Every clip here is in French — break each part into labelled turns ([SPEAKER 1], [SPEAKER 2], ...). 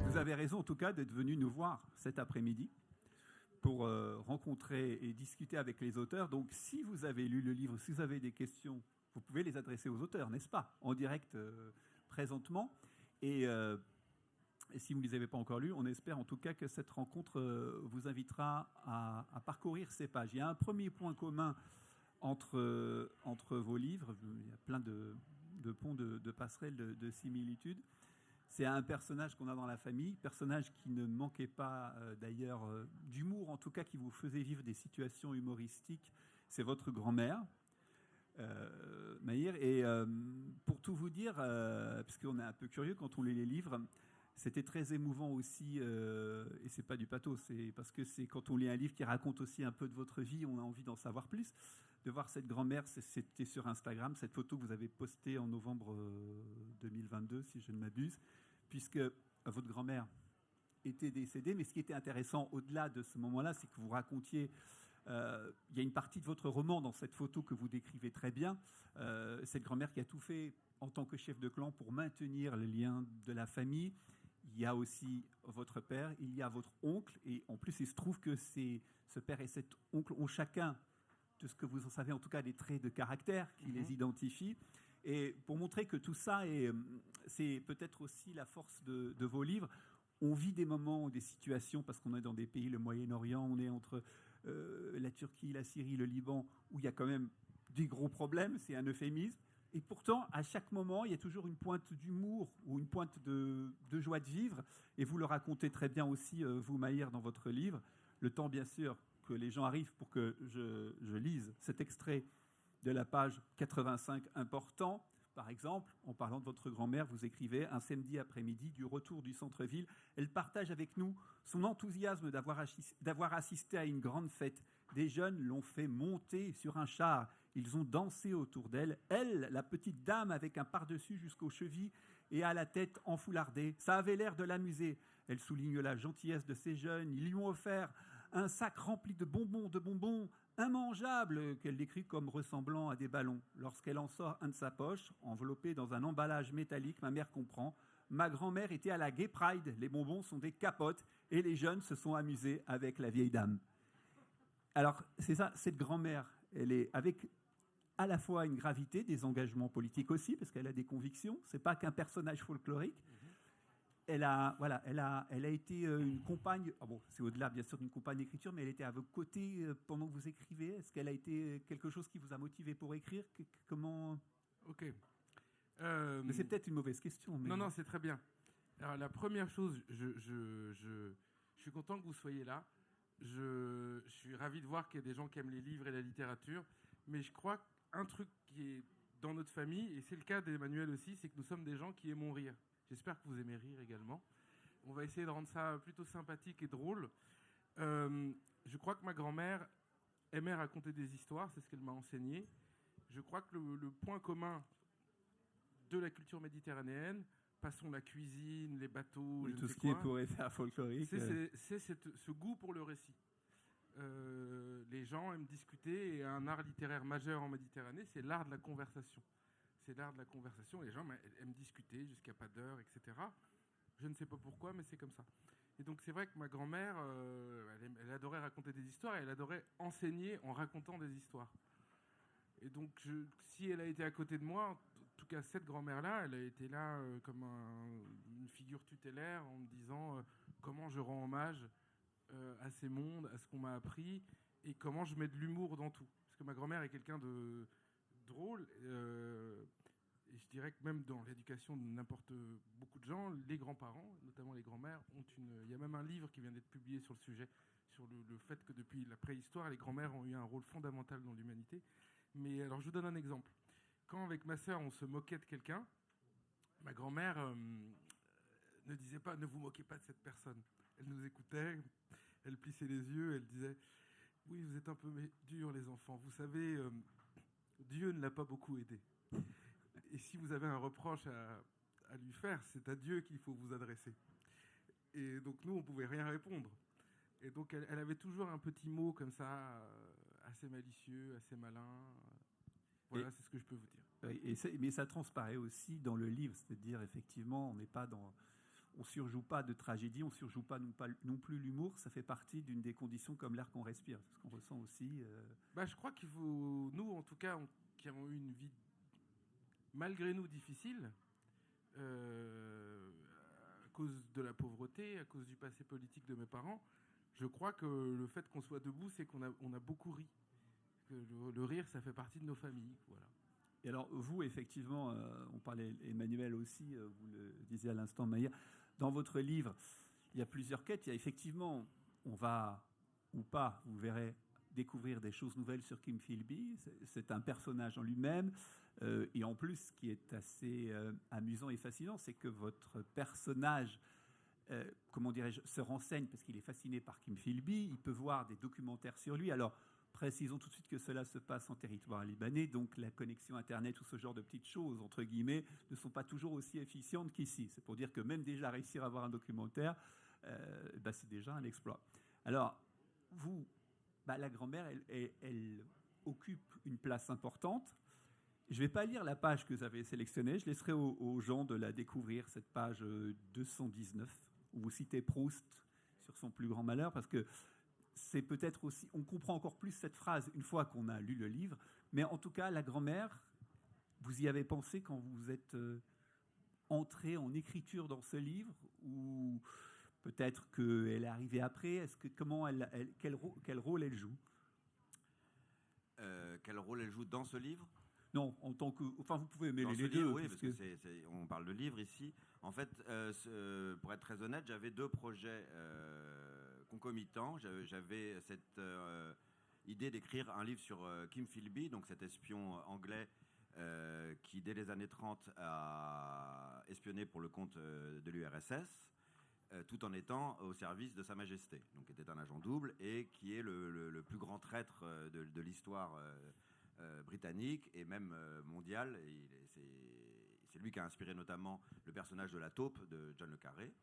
[SPEAKER 1] Vous avez raison, en tout cas, d'être venu nous voir cet après-midi pour rencontrer et discuter avec les auteurs. Donc, si vous avez lu le livre, si vous avez des questions, vous pouvez les adresser aux auteurs, n'est-ce pas? En direct, présentement. Et si vous ne les avez pas encore lus, on espère en tout cas que cette rencontre vous invitera à parcourir ces pages. Il y a un premier point commun entre vos livres. Il y a plein de ponts, de passerelles, de similitudes. C'est un personnage qu'on a dans la famille, personnage qui ne manquait pas d'ailleurs d'humour, en tout cas qui vous faisait vivre des situations humoristiques. C'est votre grand-mère, Maïr. Et pour tout vous dire, puisqu'on est un peu curieux quand on lit les livres, c'était très émouvant aussi, et c'est pas du pathos, c'est parce que c'est quand on lit un livre qui raconte aussi un peu de votre vie, on a envie d'en savoir plus. De voir cette grand-mère, c'était sur Instagram, cette photo que vous avez postée en novembre 2022, si je ne m'abuse, puisque votre grand-mère était décédée. Mais ce qui était intéressant au-delà de ce moment-là, c'est que vous racontiez, il y a une partie de votre roman dans cette photo que vous décrivez très bien, cette grand-mère qui a tout fait en tant que chef de clan pour maintenir les liens de la famille. Il y a aussi votre père, il y a votre oncle, et en plus il se trouve que ce père et cet oncle ont chacun, de ce que vous en savez, en tout cas des traits de caractère qui les identifient. Et pour montrer que tout ça, c'est peut-être aussi la force de vos livres, on vit des moments, des situations, parce qu'on est dans des pays, le Moyen-Orient, on est entre la Turquie, la Syrie, le Liban, où il y a quand même des gros problèmes, c'est un euphémisme. Et pourtant, à chaque moment, il y a toujours une pointe d'humour ou une pointe de joie de vivre. Et vous le racontez très bien aussi, vous, Maïr, dans votre livre. Le temps, bien sûr, que les gens arrivent pour que je lise cet extrait de la page 85 important. Par exemple, en parlant de votre grand-mère, vous écrivez « Un samedi après-midi, du retour du centre-ville, elle partage avec nous son enthousiasme d'avoir assisté à une grande fête. Des jeunes l'ont fait monter sur un char. Ils ont dansé autour d'elle. Elle, la petite dame avec un par-dessus jusqu'aux chevilles et à la tête enfoulardée. Ça avait l'air de l'amuser. Elle souligne la gentillesse de ces jeunes. Ils lui ont offert un sac rempli de bonbons, immangeables, qu'elle décrit comme ressemblant à des ballons. Lorsqu'elle en sort un de sa poche, enveloppé dans un emballage métallique, ma mère comprend. Ma grand-mère était à la Gay Pride. Les bonbons sont des capotes et les jeunes se sont amusés avec la vieille dame. » Alors, c'est ça, cette grand-mère, elle est avec à la fois une gravité, des engagements politiques aussi, parce qu'elle a des convictions. C'est pas qu'un personnage folklorique. Elle a été une compagne, c'est au-delà bien sûr d'une compagne d'écriture, mais elle était à vos côtés pendant que vous écrivez. Est-ce qu'elle a été quelque chose qui vous a motivé pour écrire? Comment?
[SPEAKER 2] Ok.
[SPEAKER 1] Mais c'est peut-être une mauvaise question. Mais...
[SPEAKER 2] Non, c'est très bien. Alors la première chose, je suis content que vous soyez là. Je suis ravi de voir qu'il y a des gens qui aiment les livres et la littérature, mais je crois qu'un truc qui est dans notre famille, et c'est le cas d'Emmanuel aussi, c'est que nous sommes des gens qui aimons rire. J'espère que vous aimez rire également. On va essayer de rendre ça plutôt sympathique et drôle. Je crois que ma grand-mère aimait raconter des histoires, c'est ce qu'elle m'a enseigné. Je crois que le point commun de la culture méditerranéenne, passons la cuisine, les bateaux,
[SPEAKER 1] tout ce qui est pour effet folklorique,
[SPEAKER 2] c'est ce goût pour le récit. Les gens aiment discuter, et un art littéraire majeur en Méditerranée, c'est l'art de la conversation. C'est l'art de la conversation. Les gens aiment discuter jusqu'à pas d'heure, etc. Je ne sais pas pourquoi, mais c'est comme ça. Et donc c'est vrai que ma grand-mère, elle adorait raconter des histoires, et elle adorait enseigner en racontant des histoires. Et donc si elle a été à côté de moi, en tout cas cette grand-mère-là, elle a été là comme une figure tutélaire, en me disant comment je rends hommage à ces mondes, à ce qu'on m'a appris, et comment je mets de l'humour dans tout. Parce que ma grand-mère est quelqu'un de drôle, et je dirais que même dans l'éducation de beaucoup de gens, les grands-parents, notamment les grands-mères, il y a même un livre qui vient d'être publié sur le sujet, sur le fait que depuis la préhistoire, les grands-mères ont eu un rôle fondamental dans l'humanité. Mais alors je vous donne un exemple. Quand avec ma sœur on se moquait de quelqu'un, ma grand-mère ne disait pas « ne vous moquez pas de cette personne ». Elle nous écoutait, elle plissait les yeux, elle disait « oui, vous êtes un peu durs les enfants, vous savez, Dieu ne l'a pas beaucoup aidé. Et si vous avez un reproche à lui faire, c'est à Dieu qu'il faut vous adresser. » Et donc nous, on ne pouvait rien répondre. Et donc elle avait toujours un petit mot comme ça, assez malicieux, assez malin. Voilà, c'est ce que je peux vous dire.
[SPEAKER 1] Mais ça transparaît aussi dans le livre, c'est-à-dire effectivement, on surjoue pas de tragédie, on surjoue pas non plus l'humour. Ça fait partie d'une des conditions comme l'air qu'on respire, ce qu'on ressent aussi.
[SPEAKER 2] Je crois qu'il faut, nous en tout cas, qui avons eu une vie malgré nous difficile, à cause de la pauvreté, à cause du passé politique de mes parents, je crois que le fait qu'on soit debout, c'est qu'on a beaucoup ri. Que le rire, ça fait partie de nos familles. Voilà.
[SPEAKER 1] Et alors, vous, effectivement, on parlait, Emmanuel aussi, vous le disiez à l'instant, Maïr, dans votre livre, il y a plusieurs quêtes. Il y a effectivement, on va, ou pas, vous verrez, découvrir des choses nouvelles sur Kim Philby. C'est un personnage en lui-même. Et en plus, ce qui est assez amusant et fascinant, c'est que votre personnage, comment dirais-je, se renseigne parce qu'il est fasciné par Kim Philby. Il peut voir des documentaires sur lui. Alors, précisons tout de suite que cela se passe en territoire libanais, donc la connexion Internet ou ce genre de petites choses, entre guillemets, ne sont pas toujours aussi efficientes qu'ici. C'est pour dire que même déjà réussir à avoir un documentaire, c'est déjà un exploit. Alors, vous, la grand-mère, elle occupe une place importante. Je ne vais pas lire la page que vous avez sélectionnée, je laisserai aux gens de la découvrir, cette page 219, où vous citez Proust sur son plus grand malheur, parce que c'est peut-être aussi, on comprend encore plus cette phrase une fois qu'on a lu le livre, mais en tout cas, la grand-mère, vous y avez pensé quand vous êtes entré en écriture dans ce livre, ou peut-être qu'elle est arrivée après. Est-ce que quel rôle elle joue?
[SPEAKER 3] Quel rôle elle joue dans ce livre?
[SPEAKER 1] Non, en tant que, enfin, vous pouvez mêler les
[SPEAKER 3] deux.
[SPEAKER 1] deux.
[SPEAKER 3] Oui, parce que on parle de livre ici. En fait, pour être très honnête, j'avais deux projets concomitants. J'avais cette idée d'écrire un livre sur Kim Philby, donc cet espion anglais qui, dès les années 30, a espionné pour le compte de l'URSS, tout en étant au service de Sa Majesté, donc était un agent double et qui est le plus grand traître de l'histoire britannique et même mondiale. C'est lui qui a inspiré notamment le personnage de la taupe de John le Carré.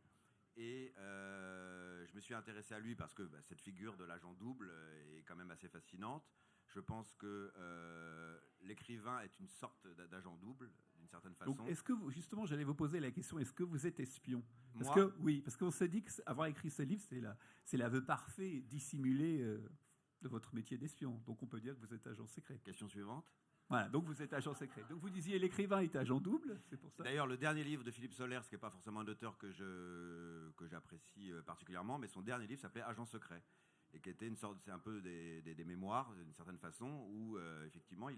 [SPEAKER 3] Et je me suis intéressé à lui parce que cette figure de l'agent double est quand même assez fascinante. Je pense que l'écrivain est une sorte d'agent double, d'une certaine façon.
[SPEAKER 1] Donc, est-ce que vous, justement, j'allais vous poser la question, est-ce que vous êtes espion?
[SPEAKER 3] Moi,
[SPEAKER 1] oui, parce qu'on s'est dit qu'avoir écrit ce livre, c'est l'aveu parfait, dissimulé de votre métier d'espion. Donc, on peut dire que vous êtes agent secret.
[SPEAKER 3] Question suivante.
[SPEAKER 1] Voilà, donc vous êtes agent secret. Donc, vous disiez l'écrivain est agent double, c'est pour ça?
[SPEAKER 3] D'ailleurs, le dernier livre de Philippe Sollers, ce qui n'est pas forcément un auteur que j'apprécie particulièrement, mais son dernier livre s'appelait Agent secret. Et qui était une sorte, c'est un peu des mémoires d'une certaine façon, où effectivement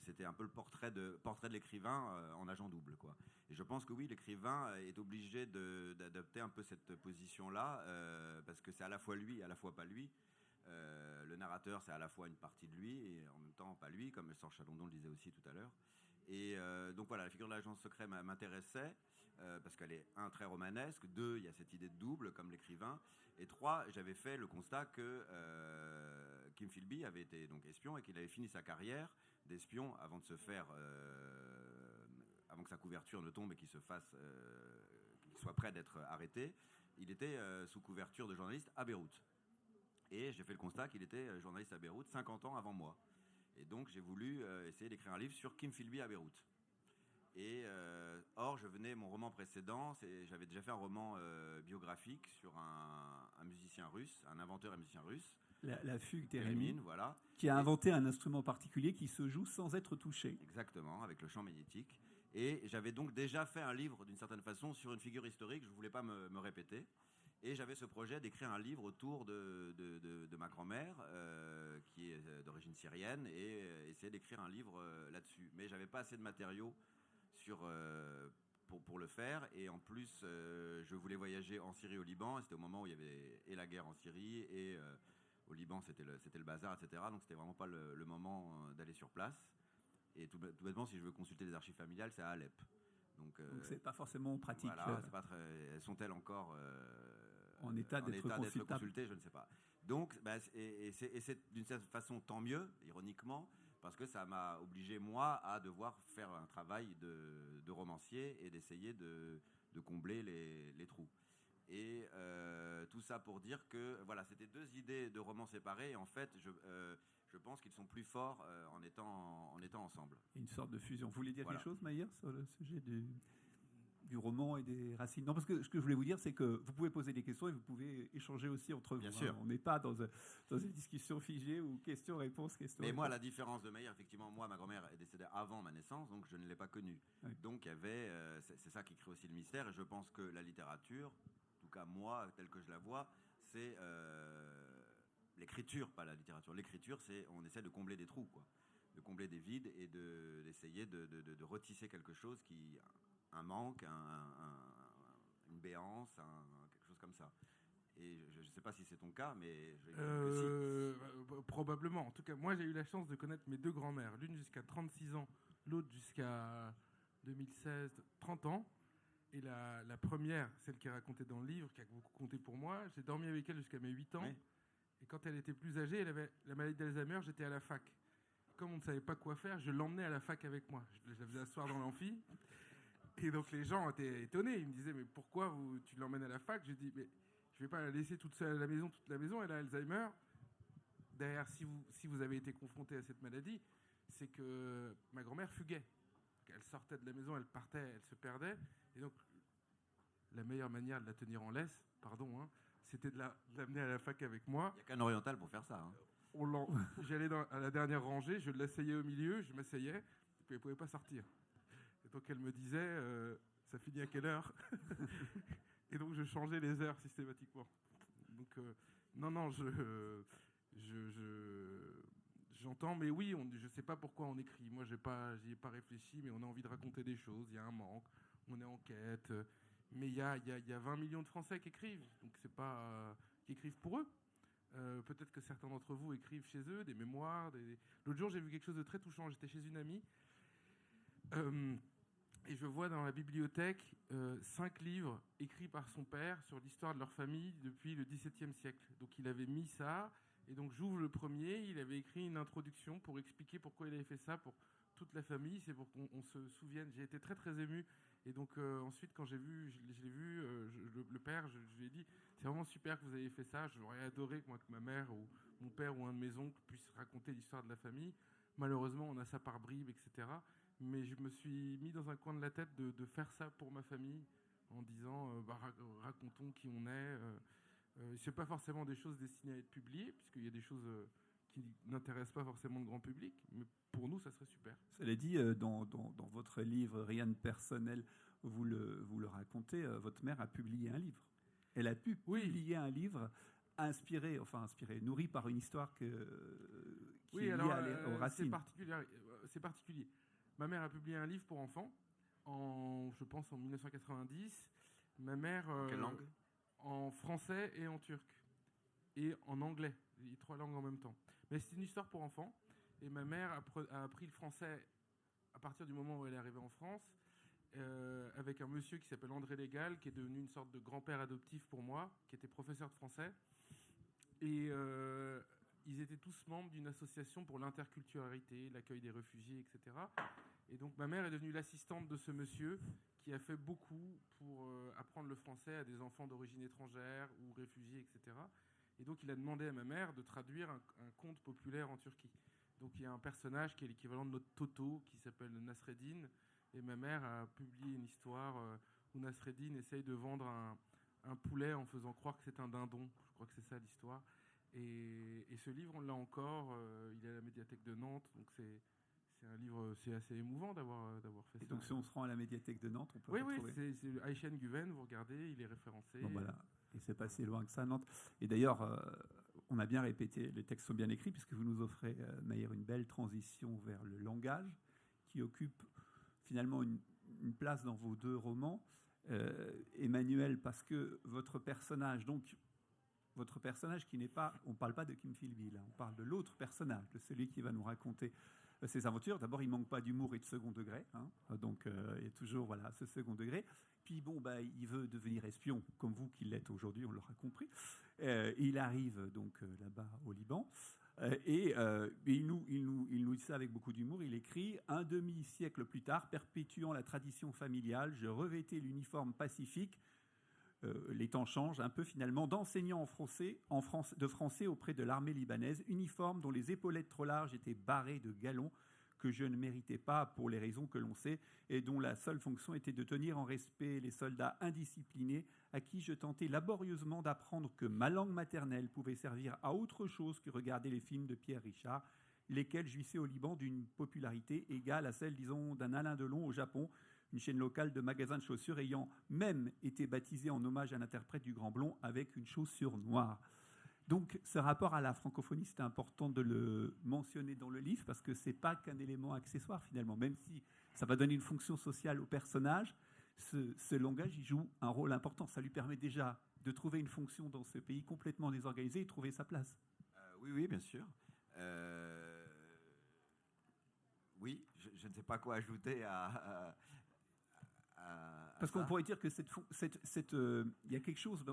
[SPEAKER 3] c'était un peu le portrait de l'écrivain en agent double, quoi. Et je pense que oui, l'écrivain est obligé d'adopter un peu cette position-là, parce que c'est à la fois lui, à la fois pas lui. Le narrateur, c'est à la fois une partie de lui et en même temps pas lui, comme Serge Chalondon le disait aussi tout à l'heure. Et donc voilà, la figure de l'agent secret m'intéressait. Parce qu'elle est, un, très romanesque, deux, il y a cette idée de double comme l'écrivain, et trois, j'avais fait le constat que Kim Philby avait été donc espion et qu'il avait fini sa carrière d'espion avant de se faire, avant que sa couverture ne tombe et qu'il soit prêt d'être arrêté. Il était sous couverture de journaliste à Beyrouth. Et j'ai fait le constat qu'il était journaliste à Beyrouth 50 ans avant moi. Et donc j'ai voulu essayer d'écrire un livre sur Kim Philby à Beyrouth. Et or, mon roman précédent, j'avais déjà fait un roman biographique sur un musicien russe, un inventeur et musicien russe.
[SPEAKER 1] La fugue Térémine,
[SPEAKER 3] voilà.
[SPEAKER 1] Qui a inventé un instrument particulier qui se joue sans être touché.
[SPEAKER 3] Exactement, avec le champ magnétique. Et j'avais donc déjà fait un livre, d'une certaine façon, sur une figure historique. Je ne voulais pas me répéter. Et j'avais ce projet d'écrire un livre autour de ma grand-mère, qui est d'origine syrienne, et essayer d'écrire un livre là-dessus. Mais je n'avais pas assez de matériaux pour le faire, et en plus je voulais voyager en Syrie, au Liban, et c'était au moment où il y avait et la guerre en Syrie et au Liban c'était le bazar, etc. Donc c'était vraiment pas le moment d'aller sur place, et tout bêtement, si je veux consulter les archives familiales, c'est à Alep, donc
[SPEAKER 1] c'est pas forcément pratique.
[SPEAKER 3] Voilà, c'est pas sont-elles encore
[SPEAKER 1] en état d'être
[SPEAKER 3] consultées, je ne sais pas. Donc c'est d'une certaine façon tant mieux, ironiquement, parce que ça m'a obligé, moi, à devoir faire un travail de romancier et d'essayer de combler les trous. Et tout ça pour dire que voilà, c'était deux idées de romans séparés. Et en fait, je pense qu'ils sont plus forts en étant ensemble.
[SPEAKER 1] Une sorte de fusion. Vous voulez dire quelque chose, Maïr, sur le sujet du... du roman et des racines. Non, parce que ce que je voulais vous dire, c'est que vous pouvez poser des questions et vous pouvez échanger aussi entre vous.
[SPEAKER 3] Bien sûr.
[SPEAKER 1] On n'est pas dans une discussion figée ou question-réponse,
[SPEAKER 3] Mais moi, la différence de Maillère, effectivement, moi, ma grand-mère est décédée avant ma naissance, donc je ne l'ai pas connue.
[SPEAKER 1] Oui.
[SPEAKER 3] Donc, il y avait, c'est ça qui crée aussi le mystère. Et je pense que la littérature, en tout cas moi, telle que je la vois, c'est l'écriture, pas la littérature. L'écriture, c'est on essaie de combler des trous, quoi, de combler des vides et d'essayer de retisser quelque chose qui un manque, une béance, quelque chose comme ça. Et je ne sais pas si c'est ton cas, mais
[SPEAKER 2] probablement. En tout cas, moi, j'ai eu la chance de connaître mes deux grands-mères. L'une jusqu'à 36 ans, l'autre jusqu'à 2016, 30 ans. Et la première, celle qui est racontée dans le livre, qui a beaucoup compté pour moi, j'ai dormi avec elle jusqu'à mes 8 ans.
[SPEAKER 3] Oui.
[SPEAKER 2] Et quand elle était plus âgée, elle avait la maladie d'Alzheimer, j'étais à la fac. Comme on ne savait pas quoi faire, je l'emmenais à la fac avec moi. Je la faisais asseoir dans l'amphi. Et donc les gens étaient étonnés. Ils me disaient, mais pourquoi tu l'emmènes à la fac? Je dis, mais je ne vais pas la laisser toute seule à la maison, toute la maison. Elle a Alzheimer. Derrière, si vous avez été confronté à cette maladie, c'est que ma grand-mère fuguait. Elle sortait de la maison, elle partait, elle se perdait. Et donc, la meilleure manière de la tenir en laisse, c'était de l'amener à la fac avec moi.
[SPEAKER 3] Il n'y a qu'un oriental pour faire ça. Hein.
[SPEAKER 2] J'allais à la dernière rangée, je l'asseyais au milieu, je m'asseyais, et puis elle ne pouvait pas sortir. Et donc elle me disait, ça finit à quelle heure? Et donc je changeais les heures systématiquement. Donc non, j'entends, mais oui, je ne sais pas pourquoi on écrit. Moi, j'y ai pas réfléchi, mais on a envie de raconter des choses. Il y a un manque, on est en quête. Mais il y a 20 millions de Français qui écrivent, donc c'est pas qui écrivent pour eux. Peut-être que certains d'entre vous écrivent chez eux des mémoires. L'autre jour, j'ai vu quelque chose de très touchant. J'étais chez une amie et je vois dans la bibliothèque 5 livres écrits par son père sur l'histoire de leur famille depuis le XVIIe siècle. Donc il avait mis ça, et donc j'ouvre le premier. Il avait écrit une introduction pour expliquer pourquoi il avait fait ça pour toute la famille. C'est pour qu'on se souvienne. J'ai été très très ému. Et donc ensuite, quand je l'ai vu, le père, je lui ai dit, c'est vraiment super que vous ayez fait ça. J'aurais adoré que ma mère ou mon père ou un de mes oncles puisse raconter l'histoire de la famille. Malheureusement, on a ça par bribes, etc. Mais je me suis mis dans un coin de la tête de faire ça pour ma famille en disant, racontons qui on est. C'est pas forcément des choses destinées à être publiées, puisqu'il y a des choses qui n'intéressent pas forcément le grand public, mais pour nous, ça serait super.
[SPEAKER 1] Cela dit, dans votre livre « Rien de personnel », vous le racontez, votre mère a publié un livre. Elle a pu publier un livre inspiré, nourri par une histoire qui est liée aux racines.
[SPEAKER 2] C'est particulier. Ma mère a publié un livre pour enfants, je pense en 1990. Ma mère...
[SPEAKER 3] Quelle langue?
[SPEAKER 2] En français et en turc. Et en anglais. Il y a 3 langues en même temps. Mais c'est une histoire pour enfants. Et ma mère a appris le français à partir du moment où elle est arrivée en France, avec un monsieur qui s'appelle André Légal, qui est devenu une sorte de grand-père adoptif pour moi, qui était professeur de français. Et ils étaient tous membres d'une association pour l'interculturalité, l'accueil des réfugiés, etc. Et donc ma mère est devenue l'assistante de ce monsieur qui a fait beaucoup pour apprendre le français à des enfants d'origine étrangère ou réfugiés, etc. Et donc il a demandé à ma mère de traduire un conte populaire en Turquie. Donc il y a un personnage qui est l'équivalent de notre Toto, qui s'appelle Nasreddin. Et ma mère a publié une histoire où Nasreddin essaye de vendre un poulet en faisant croire que c'est un dindon. Je crois que c'est ça l'histoire. Et ce livre, on l'a encore. Il est à la médiathèque de Nantes. Donc c'est un livre, c'est assez émouvant d'avoir fait ça.
[SPEAKER 1] Donc si on se rend à la médiathèque de Nantes, on peut retrouver.
[SPEAKER 2] Oui, c'est Aychen Guven, vous regardez, il est référencé.
[SPEAKER 1] Bon, voilà. Et c'est pas si loin que ça, Nantes. Et d'ailleurs, on a bien répété, les textes sont bien écrits, puisque vous nous offrez, Maillère, une belle transition vers le langage, qui occupe finalement une place dans vos 2 romans. Emmanuel, parce que votre personnage qui n'est pas, on ne parle pas de Kim Philby, là, on parle de l'autre personnage, de celui qui va nous raconter ses aventures. D'abord, il ne manque pas d'humour et de second degré, hein, donc il y a toujours ce second degré. Puis il veut devenir espion, comme vous qui l'êtes aujourd'hui, on l'aura compris. Il arrive donc là-bas au Liban, et il nous dit ça avec beaucoup d'humour. Il écrit « Un demi-siècle plus tard, perpétuant la tradition familiale, je revêtais l'uniforme pacifique, les temps changent un peu finalement, d'enseignant de français auprès de l'armée libanaise, uniforme dont les épaulettes trop larges étaient barrées de galons, que je ne méritais pas pour les raisons que l'on sait, et dont la seule fonction était de tenir en respect les soldats indisciplinés à qui je tentais laborieusement d'apprendre que ma langue maternelle pouvait servir à autre chose que regarder les films de Pierre Richard, lesquels jouissaient au Liban d'une popularité égale à celle, disons, d'un Alain Delon au Japon, une chaîne locale de magasins de chaussures ayant même été baptisée en hommage à l'interprète du Grand Blond avec une chaussure noire. Donc, ce rapport à la francophonie, c'est important de le mentionner dans le livre parce que ce n'est pas qu'un élément accessoire finalement. Même si ça va donner une fonction sociale au personnage, ce langage, il joue un rôle important. Ça lui permet déjà de trouver une fonction dans ce pays complètement désorganisé et trouver sa place.
[SPEAKER 3] Oui, bien sûr. Oui, je ne sais pas quoi ajouter à
[SPEAKER 1] parce qu'on
[SPEAKER 3] ça.
[SPEAKER 1] pourrait dire que il y a quelque chose,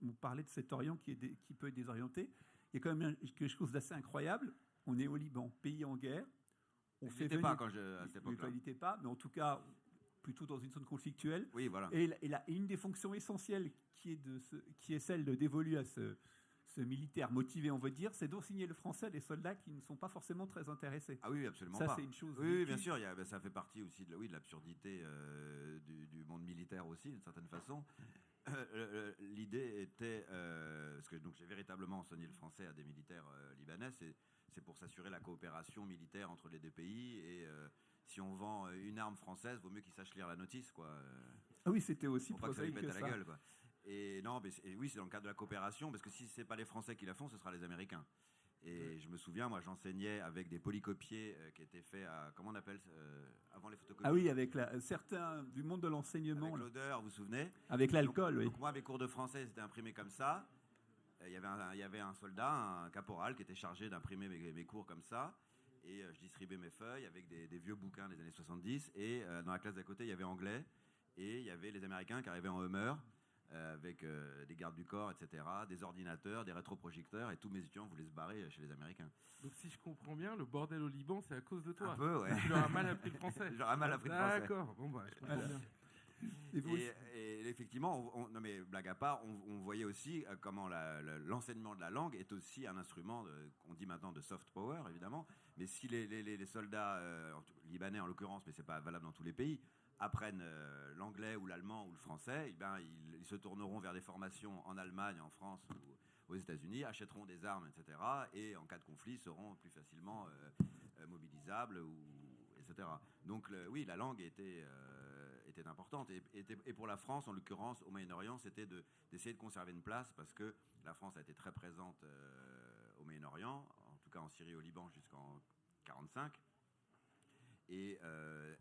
[SPEAKER 1] on parlait de cet Orient qui peut être désorienté, il y a quand même quelque chose d'assez incroyable. On est au Liban, pays en guerre.
[SPEAKER 3] On fait venir, pas quand à cette époque-là.
[SPEAKER 1] Il n'était pas, mais en tout cas, plutôt dans une zone conflictuelle.
[SPEAKER 3] Oui, voilà.
[SPEAKER 1] Et une des fonctions essentielles qui est celle d'évoluer à ce militaire motivé, on veut dire, c'est d'enseigner le français à des soldats qui ne sont pas forcément très intéressés.
[SPEAKER 3] Ah oui, absolument
[SPEAKER 1] ça,
[SPEAKER 3] pas.
[SPEAKER 1] Ça, c'est une chose.
[SPEAKER 3] Oui, bien sûr, ça fait partie aussi de l'absurdité du monde militaire aussi, d'une certaine façon. L'idée était, parce que donc, j'ai véritablement enseigné le français à des militaires libanais, c'est pour s'assurer la coopération militaire entre les deux pays, et si on vend une arme française, vaut mieux qu'ils sachent lire la notice, quoi.
[SPEAKER 1] Ah oui, c'était aussi
[SPEAKER 3] pour pas que ça lui pète à la
[SPEAKER 1] ça.
[SPEAKER 3] gueule, quoi. Et non, mais oui, c'est dans le cadre de la coopération, parce que si c'est pas les Français qui la font, ce sera les Américains. Et je me souviens, moi, j'enseignais avec des polycopiers qui étaient faits à, comment on appelle, avant les photocopies.
[SPEAKER 1] Ah oui, avec certains du monde de l'enseignement.
[SPEAKER 3] Avec l'odeur, vous vous souvenez?
[SPEAKER 1] Avec l'alcool, oui.
[SPEAKER 3] Donc moi, mes cours de français, c'était imprimé comme ça. Il y avait un soldat, un caporal, qui était chargé d'imprimer mes cours comme ça. Et je distribuais mes feuilles avec des vieux bouquins des années 70. Et dans la classe d'à côté, il y avait anglais. Et il y avait les Américains qui arrivaient en Hummer. Avec des gardes du corps, etc., des ordinateurs, des rétroprojecteurs, et tous mes étudiants voulaient se barrer chez les Américains.
[SPEAKER 2] Donc si je comprends bien, le bordel au Liban, c'est à cause de toi.
[SPEAKER 3] Un peu, ouais.
[SPEAKER 2] Tu leur as mal appris le français.
[SPEAKER 3] Je leur ai mal appris le français.
[SPEAKER 2] D'accord, bon bah, je comprends bien.
[SPEAKER 3] Et effectivement, non mais blague à part, on voyait aussi comment l'enseignement de la langue est aussi un instrument, qu'on dit maintenant de soft power, évidemment, mais si les soldats libanais en l'occurrence, mais c'est pas valable dans tous les pays, apprennent l'anglais ou l'allemand ou le français, ils se tourneront vers des formations en Allemagne, en France ou aux États-Unis, achèteront des armes, etc. Et en cas de conflit, seront plus facilement mobilisables, etc. Donc oui, la langue était importante. Et pour la France, en l'occurrence, au Moyen-Orient, c'était d'essayer de conserver une place, parce que la France a été très présente au Moyen-Orient, en tout cas en Syrie et au Liban jusqu'en 1945. Et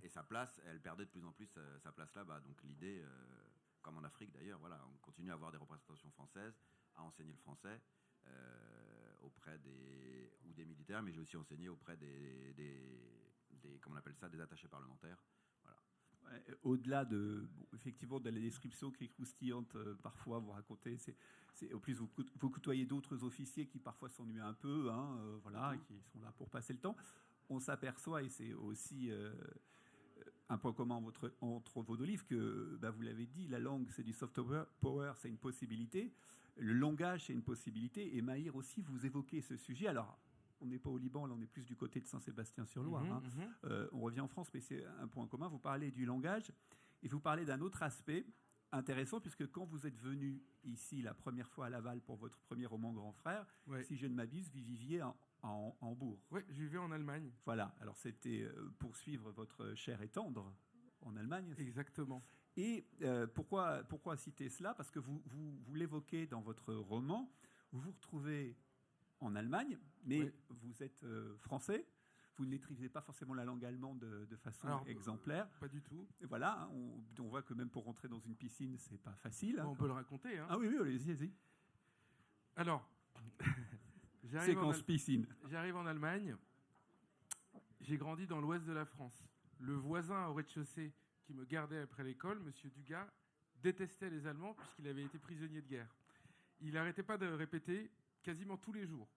[SPEAKER 3] sa place, elle perdait de plus en plus sa place là-bas. Donc l'idée, comme en Afrique d'ailleurs, voilà, on continue à avoir des représentations françaises, à enseigner le français auprès des militaires, mais j'ai aussi enseigné auprès des comment on appelle ça, des attachés parlementaires. Voilà.
[SPEAKER 1] Au-delà effectivement de la description qui est croustillante, parfois vous racontez, au plus vous côtoyez d'autres officiers qui parfois s'ennuient un peu, voilà, qui sont là pour passer le temps. On s'aperçoit, et c'est aussi un point commun entre vos deux livres, que vous l'avez dit, la langue c'est du soft power, c'est une possibilité. Le langage c'est une possibilité. Et Maïr aussi, vous évoquez ce sujet. Alors, on n'est pas au Liban, là on est plus du côté de Saint-Sébastien-sur-Loire. On revient en France, mais c'est un point commun. Vous parlez du langage et vous parlez d'un autre aspect intéressant, puisque quand vous êtes venu ici la première fois à Laval pour votre premier roman Grand Frère, si je ne m'abuse, vous viviez en Hambourg.
[SPEAKER 2] Oui, je vivais en Allemagne.
[SPEAKER 1] Voilà, alors c'était poursuivre votre chair et tendre en Allemagne.
[SPEAKER 2] Exactement.
[SPEAKER 1] Et pourquoi citer cela? Parce que vous l'évoquez dans votre roman, vous vous retrouvez en Allemagne, mais vous êtes français. Vous ne maîtrisez pas forcément la langue allemande de façon exemplaire.
[SPEAKER 2] Pas du tout.
[SPEAKER 1] Et voilà, on voit que même pour rentrer dans une piscine, c'est pas facile.
[SPEAKER 2] On peut le raconter.
[SPEAKER 1] Ah oui, allez-y.
[SPEAKER 2] Alors,
[SPEAKER 1] séquence piscine.
[SPEAKER 2] J'arrive en Allemagne. J'ai grandi dans l'ouest de la France. Le voisin au rez-de-chaussée qui me gardait après l'école, Monsieur Dugas, détestait les Allemands puisqu'il avait été prisonnier de guerre. Il n'arrêtait pas de répéter quasiment tous les jours.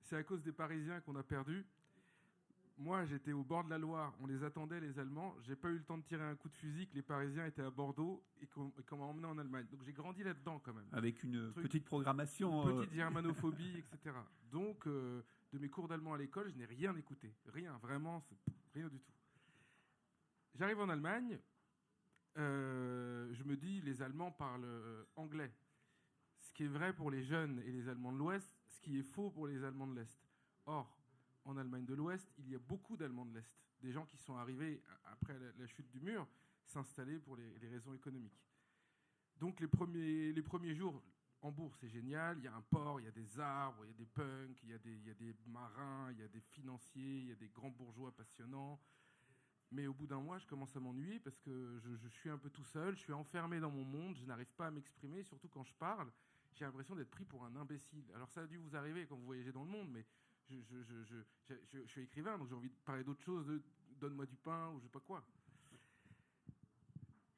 [SPEAKER 2] C'est à cause des Parisiens qu'on a perdu. Moi, j'étais au bord de la Loire. On les attendait, les Allemands. J'ai pas eu le temps de tirer un coup de fusil, que les Parisiens étaient à Bordeaux et qu'on m'a emmené en Allemagne. Donc j'ai grandi là-dedans quand même.
[SPEAKER 1] Avec une petite programmation.
[SPEAKER 2] Une petite germanophobie, etc. Donc De mes cours d'allemand à l'école, je n'ai rien écouté. Rien, vraiment, rien du tout. J'arrive en Allemagne, je me dis, les Allemands parlent anglais. Ce qui est vrai pour les jeunes et les Allemands de l'Ouest, ce qui est faux pour les Allemands de l'Est. Or, en Allemagne de l'Ouest, il y a beaucoup d'Allemands de l'Est. Des gens qui sont arrivés, après la chute du mur, s'installer pour les raisons économiques. Donc les premiers jours, Hambourg, c'est génial. Il y a un port, il y a des arbres, il y a des punks, il y a des marins, il y a des financiers, il y a des grands bourgeois passionnants. Mais au bout d'un mois, je commence à m'ennuyer parce que je suis un peu tout seul, je suis enfermé dans mon monde, je n'arrive pas à m'exprimer. Surtout quand je parle, j'ai l'impression d'être pris pour un imbécile. Alors ça a dû vous arriver quand vous voyagez dans le monde, mais je suis écrivain, donc j'ai envie de parler d'autre chose, donne-moi du pain ou je sais pas quoi.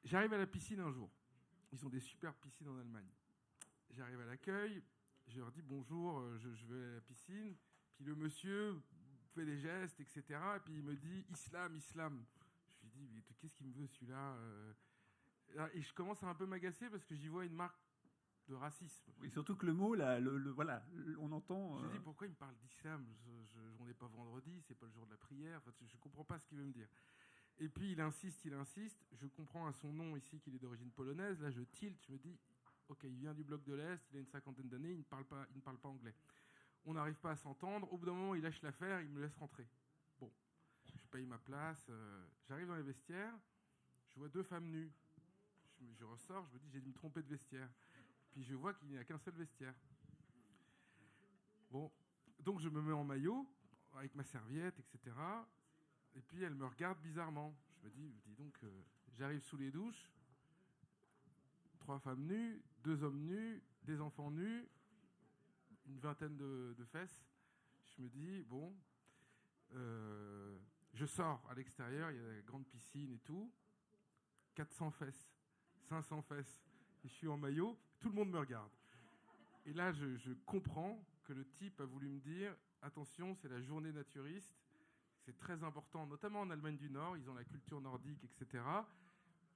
[SPEAKER 2] J'arrive à la piscine un jour. Ils ont des superbes piscines en Allemagne. J'arrive à l'accueil, je leur dis bonjour, je vais à la piscine. Puis le monsieur fait des gestes, etc. Et puis il me dit islam, islam. Je lui dis mais qu'est-ce qu'il me veut celui-là Et je commence à un peu m'agacer parce que j'y vois une marque de racisme.
[SPEAKER 1] Oui, surtout que le mot, là, voilà, on entend.
[SPEAKER 2] Je lui dis pourquoi il me parle d'islam, on n'est pas vendredi, c'est pas le jour de la prière. Enfin, je comprends pas ce qu'il veut me dire. Et puis il insiste. Je comprends à son nom ici qu'il est d'origine polonaise. Là, je tilte, je me dis, ok, il vient du bloc de l'Est, il a une 50aine d'années, il ne parle pas anglais. On n'arrive pas à s'entendre. Au bout d'un moment, il lâche l'affaire, il me laisse rentrer. Bon, je paye ma place. J'arrive dans les vestiaires, je vois 2 femmes nues. Je ressors, je me dis, j'ai dû me tromper de vestiaire. Puis je vois qu'il n'y a qu'un seul vestiaire. Bon, donc je me mets en maillot, avec ma serviette, etc. Et puis elle me regarde bizarrement. Je me dis donc, j'arrive sous les douches, 3 femmes nues, 2 hommes nus, des enfants nus, une vingtaine de fesses. Je me dis, bon, je sors à l'extérieur, il y a la grande piscine et tout, 400 fesses, 500 fesses, et je suis en maillot, tout le monde me regarde. Et là, je comprends que le type a voulu me dire, attention, c'est la journée naturiste, c'est très important, notamment en Allemagne du Nord, ils ont la culture nordique, etc.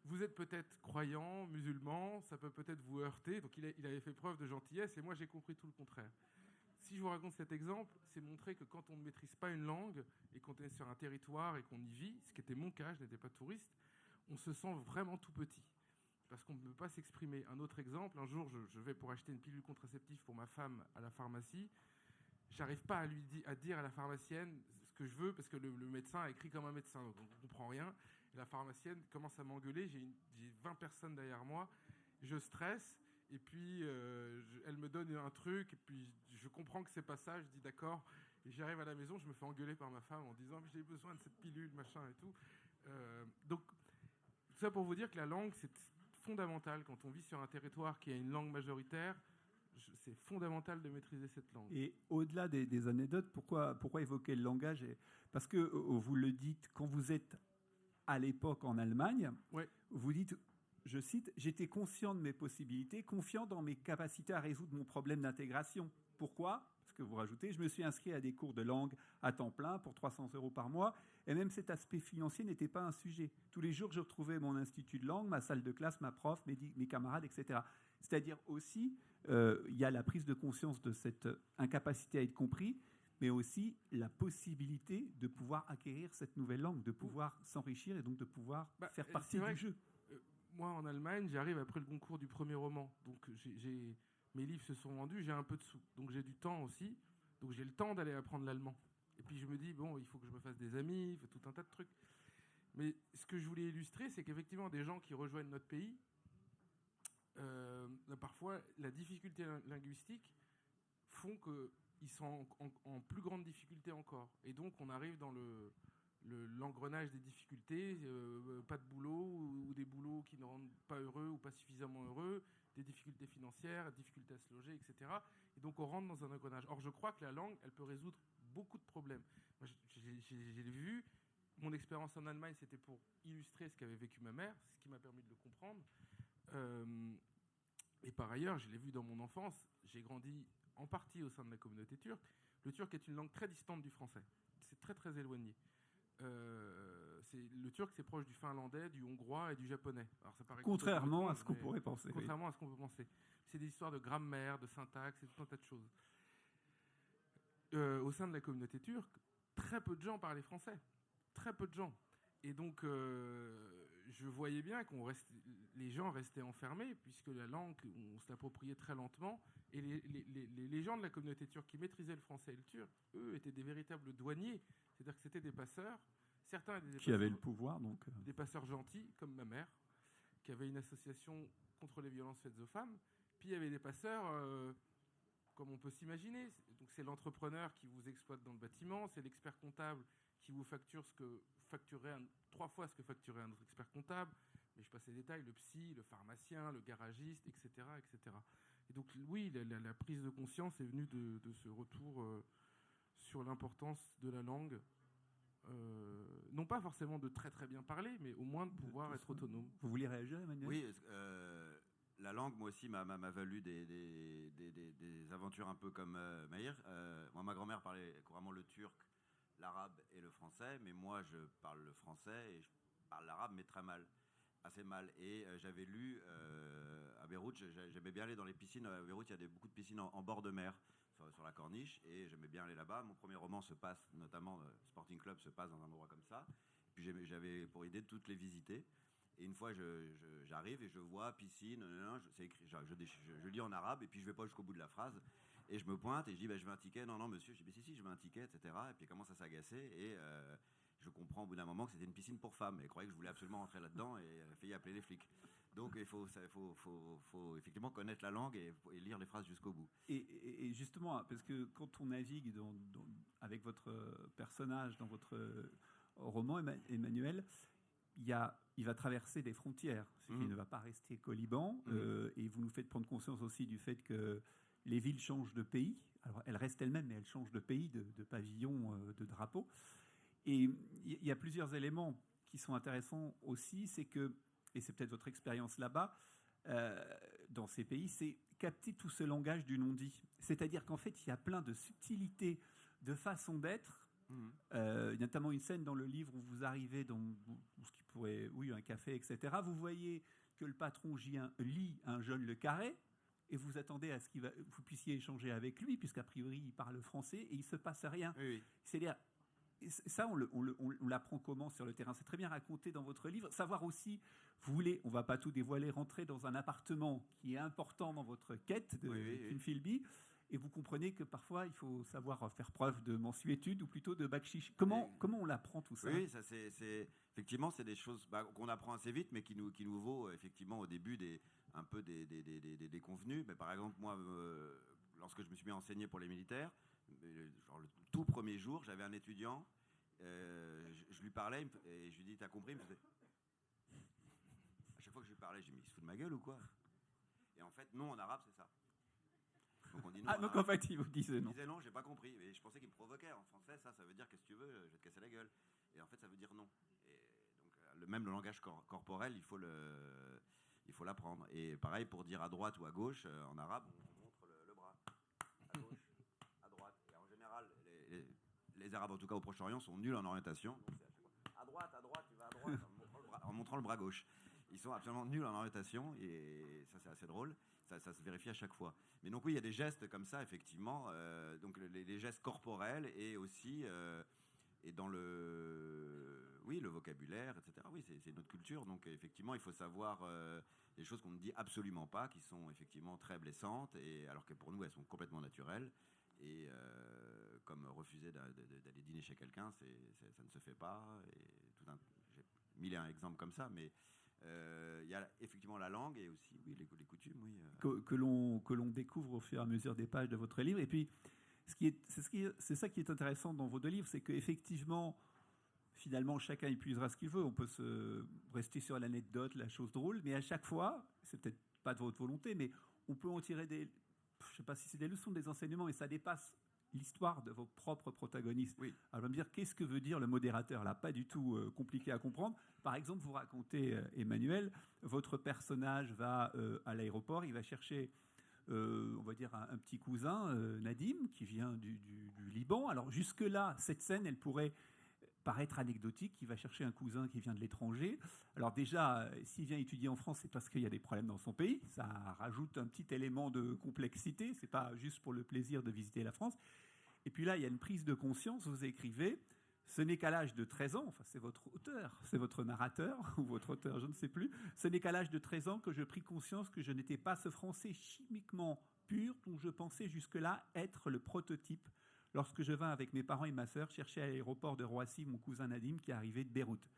[SPEAKER 2] Vous êtes peut-être croyant, musulman, ça peut peut-être vous heurter. Donc il avait fait preuve de gentillesse et moi j'ai compris tout le contraire. Si je vous raconte cet exemple, c'est montrer que quand on ne maîtrise pas une langue et qu'on est sur un territoire et qu'on y vit, ce qui était mon cas, je n'étais pas touriste, on se sent vraiment tout petit parce qu'on ne peut pas s'exprimer. Un autre exemple, un jour je vais pour acheter une pilule contraceptive pour ma femme à la pharmacie. J'arrive pas à dire à la pharmacienne ce que je veux parce que le médecin a écrit comme un médecin, donc on ne comprend rien. Et la pharmacienne commence à m'engueuler, j'ai 20 personnes derrière moi, je stresse, et puis elle me donne un truc, et puis je comprends que c'est pas ça, je dis d'accord, et j'arrive à la maison, je me fais engueuler par ma femme en disant j'ai besoin de cette pilule, machin et tout. Donc, tout ça pour vous dire que la langue, c'est fondamental quand on vit sur un territoire qui a une langue majoritaire. C'est fondamental de maîtriser cette langue.
[SPEAKER 1] Et au-delà des anecdotes, pourquoi évoquer le langage? Parce que vous le dites, quand vous êtes à l'époque en Allemagne,
[SPEAKER 2] ouais.
[SPEAKER 1] Vous dites, je cite, « J'étais conscient de mes possibilités, confiant dans mes capacités à résoudre mon problème d'intégration. » Pourquoi? Parce que vous rajoutez, « Je me suis inscrit à des cours de langue à temps plein pour 300 € par mois, et même cet aspect financier n'était pas un sujet. Tous les jours, je retrouvais mon institut de langue, ma salle de classe, ma prof, mes camarades, etc. » C'est-à-dire aussi, il y a la prise de conscience de cette incapacité à être compris, mais aussi la possibilité de pouvoir acquérir cette nouvelle langue, de pouvoir s'enrichir et donc de pouvoir faire partie du jeu.
[SPEAKER 2] Moi, en Allemagne, j'arrive après le concours du premier roman. Donc, mes livres se sont vendus, j'ai un peu de sous. Donc, j'ai du temps aussi. Donc, j'ai le temps d'aller apprendre l'allemand. Et puis, je me dis, bon, il faut que je me fasse des amis, il faut tout un tas de trucs. Mais ce que je voulais illustrer, c'est qu'effectivement, des gens qui rejoignent notre pays, parfois, la difficulté linguistique font qu'ils sont en plus grande difficulté encore. Et donc, on arrive dans l'engrenage des difficultés, pas de boulot, ou des boulots qui ne rendent pas heureux ou pas suffisamment heureux, des difficultés financières, difficultés à se loger, etc. Et donc, on rentre dans un engrenage. Or, je crois que la langue, elle peut résoudre beaucoup de problèmes. Moi, j'ai vu, mon expérience en Allemagne, c'était pour illustrer ce qu'avait vécu ma mère, ce qui m'a permis de le comprendre. Et par ailleurs, je l'ai vu dans mon enfance, j'ai grandi en partie au sein de la communauté turque. Le turc est une langue très distante du français. C'est très très éloigné. Le turc, c'est proche du finlandais, du hongrois et du japonais. Alors, ça paraît
[SPEAKER 1] contrairement à ce qu'on pourrait penser.
[SPEAKER 2] Contrairement à ce qu'on peut penser. C'est des histoires de grammaire, de syntaxe et tout un tas de choses. au sein de la communauté turque, très peu de gens parlaient français. Très peu de gens. Et donc, je voyais bien les gens restaient enfermés, puisque la langue, on se l'appropriait très lentement. Et les gens de la communauté turque qui maîtrisaient le français et le turc, eux, étaient des véritables douaniers. C'est-à-dire que c'était des passeurs. Certains étaient
[SPEAKER 1] qui avaient le pouvoir, donc.
[SPEAKER 2] Des passeurs gentils, comme ma mère, qui avait une association contre les violences faites aux femmes. Puis il y avait des passeurs, comme on peut s'imaginer. Donc c'est l'entrepreneur qui vous exploite dans le bâtiment, c'est l'expert comptable qui vous facture 3 fois ce que facturait un autre expert comptable. Mais je passe les détails, le psy, le pharmacien, le garagiste, etc. etc. Et donc oui, la prise de conscience est venue de ce retour sur l'importance de la langue. Non pas forcément de très très bien parler, mais au moins de pouvoir être autonome.
[SPEAKER 1] Vous voulez réagir, Emmanuel ?
[SPEAKER 3] Oui, la langue, moi aussi, m'a valu des aventures un peu comme Mahir. Moi, ma grand-mère parlait couramment le turc, l'arabe et le français, mais moi, je parle le français et je parle l'arabe, mais très mal, assez mal. Et j'avais lu à Beyrouth, j'aimais bien aller dans les piscines. À Beyrouth, il y a beaucoup de piscines en bord de mer. Sur la corniche, et j'aimais bien aller là-bas. Mon premier roman se passe, notamment Sporting Club, se passe dans un endroit comme ça. Puis j'avais pour idée de toutes les visiter. Et une fois, j'arrive et je vois piscine, c'est écrit, je lis en arabe, et puis je vais pas jusqu'au bout de la phrase. Et je me pointe et je dis, je veux un ticket. Non, monsieur. Je dis, si, je veux un ticket, etc. Et puis il commence à s'agacer. Et je comprends au bout d'un moment que c'était une piscine pour femmes. Et il croyait que je voulais absolument rentrer là-dedans, et elle a failli appeler les flics. Donc il faut effectivement connaître la langue et lire les phrases jusqu'au bout.
[SPEAKER 1] Et justement, parce que quand on navigue avec votre personnage dans votre roman, Emmanuel, il va traverser des frontières. Il ne va pas rester qu'au Liban. Et vous nous faites prendre conscience aussi du fait que les villes changent de pays. Alors elles restent elles-mêmes, mais elles changent de pays, de pavillon, de drapeau. Et il y a plusieurs éléments qui sont intéressants aussi. C'est que, et c'est peut-être votre expérience là-bas, dans ces pays, c'est capter tout ce langage du non-dit. C'est-à-dire qu'en fait, il y a plein de subtilités, de façons d'être. Il y a notamment une scène dans le livre où vous arrivez dans ce qui pourrait, un café, etc. Vous voyez que le patron lit un jeune Le Carré, et vous attendez à ce que vous puissiez échanger avec lui, puisqu'a priori, il parle français, et il ne se passe rien.
[SPEAKER 3] Oui.
[SPEAKER 1] C'est-à-dire, ça, on l'apprend comment sur le terrain? C'est très bien raconté dans votre livre. Savoir aussi, vous voulez, on ne va pas tout dévoiler, rentrer dans un appartement qui est important dans votre quête de Kim Philby, et vous comprenez que parfois, il faut savoir faire preuve de mansuétude, ou plutôt de bakshish. Comment on l'apprend tout ça?
[SPEAKER 3] Oui, ça effectivement, c'est des choses qu'on apprend assez vite, mais qui nous vaut effectivement au début des déconvenus. Mais par exemple, moi, lorsque je me suis mis à enseigner pour les militaires, genre le tout premier jour, j'avais un étudiant, je lui parlais et je lui dis, t'as compris? Il me faisait... À chaque fois que je lui parlais, j'ai dit, mais il se fout de ma gueule ou quoi? Et en fait, non, en arabe, c'est ça. Donc on dit non.
[SPEAKER 1] Donc en fait, il vous disait non.
[SPEAKER 3] Il disait non, j'ai pas compris. Et je pensais qu'il me provoquait. En français, ça veut dire qu'est-ce que tu veux, je vais te casser la gueule. Et en fait, ça veut dire non. Et donc, même le langage corporel, il faut l'apprendre. Et pareil, pour dire à droite ou à gauche, en arabe, on montre le bras. À gauche, à droite. Et en général, les Arabes, en tout cas au Proche-Orient, sont nuls en orientation. Donc c'est à chaque fois, à droite, tu vas à droite, en montrant le bras gauche. Ils sont absolument nuls en orientation, et ça, c'est assez drôle. Ça se vérifie à chaque fois. Mais donc oui, il y a des gestes comme ça, effectivement. Donc les gestes corporels, et aussi et dans le vocabulaire, etc. Oui, c'est notre culture. Donc effectivement, il faut savoir des choses qu'on ne dit absolument pas, qui sont effectivement très blessantes, et alors que pour nous, elles sont complètement naturelles. Et comme refuser d'aller dîner chez quelqu'un, ça ne se fait pas. Et j'ai mille et un exemples comme ça, mais il y a effectivement la langue, et aussi les coutumes,
[SPEAKER 1] que l'on découvre au fur et à mesure des pages de votre livre. Et puis, c'est ça qui est intéressant dans vos deux livres, c'est qu'effectivement, finalement, chacun épuisera ce qu'il veut. On peut rester sur l'anecdote, la chose drôle, mais à chaque fois, c'est peut-être pas de votre volonté, mais on peut en tirer je sais pas si c'est des leçons, des enseignements, et ça dépasse l'histoire de vos propres protagonistes.
[SPEAKER 3] Oui.
[SPEAKER 1] Alors, on va me dire, qu'est-ce que veut dire le modérateur là? Pas du tout compliqué à comprendre. Par exemple, vous racontez, Emmanuel, votre personnage va à l'aéroport, il va chercher, on va dire, un petit cousin, Nadim, qui vient du Liban. Alors jusque-là, cette scène, elle pourrait paraître anecdotique. Il va chercher un cousin qui vient de l'étranger. Alors déjà, s'il vient étudier en France, c'est parce qu'il y a des problèmes dans son pays. Ça rajoute un petit élément de complexité. C'est pas juste pour le plaisir de visiter la France. Et puis là, il y a une prise de conscience, vous écrivez, ce n'est qu'à l'âge de 13 ans, enfin c'est votre auteur, c'est votre narrateur, ou votre auteur, je ne sais plus, ce n'est qu'à l'âge de 13 ans que je pris conscience que je n'étais pas ce français chimiquement pur dont je pensais jusque-là être le prototype lorsque je vins avec mes parents et ma sœur chercher à l'aéroport de Roissy mon cousin Nadim qui arrivait de Beyrouth.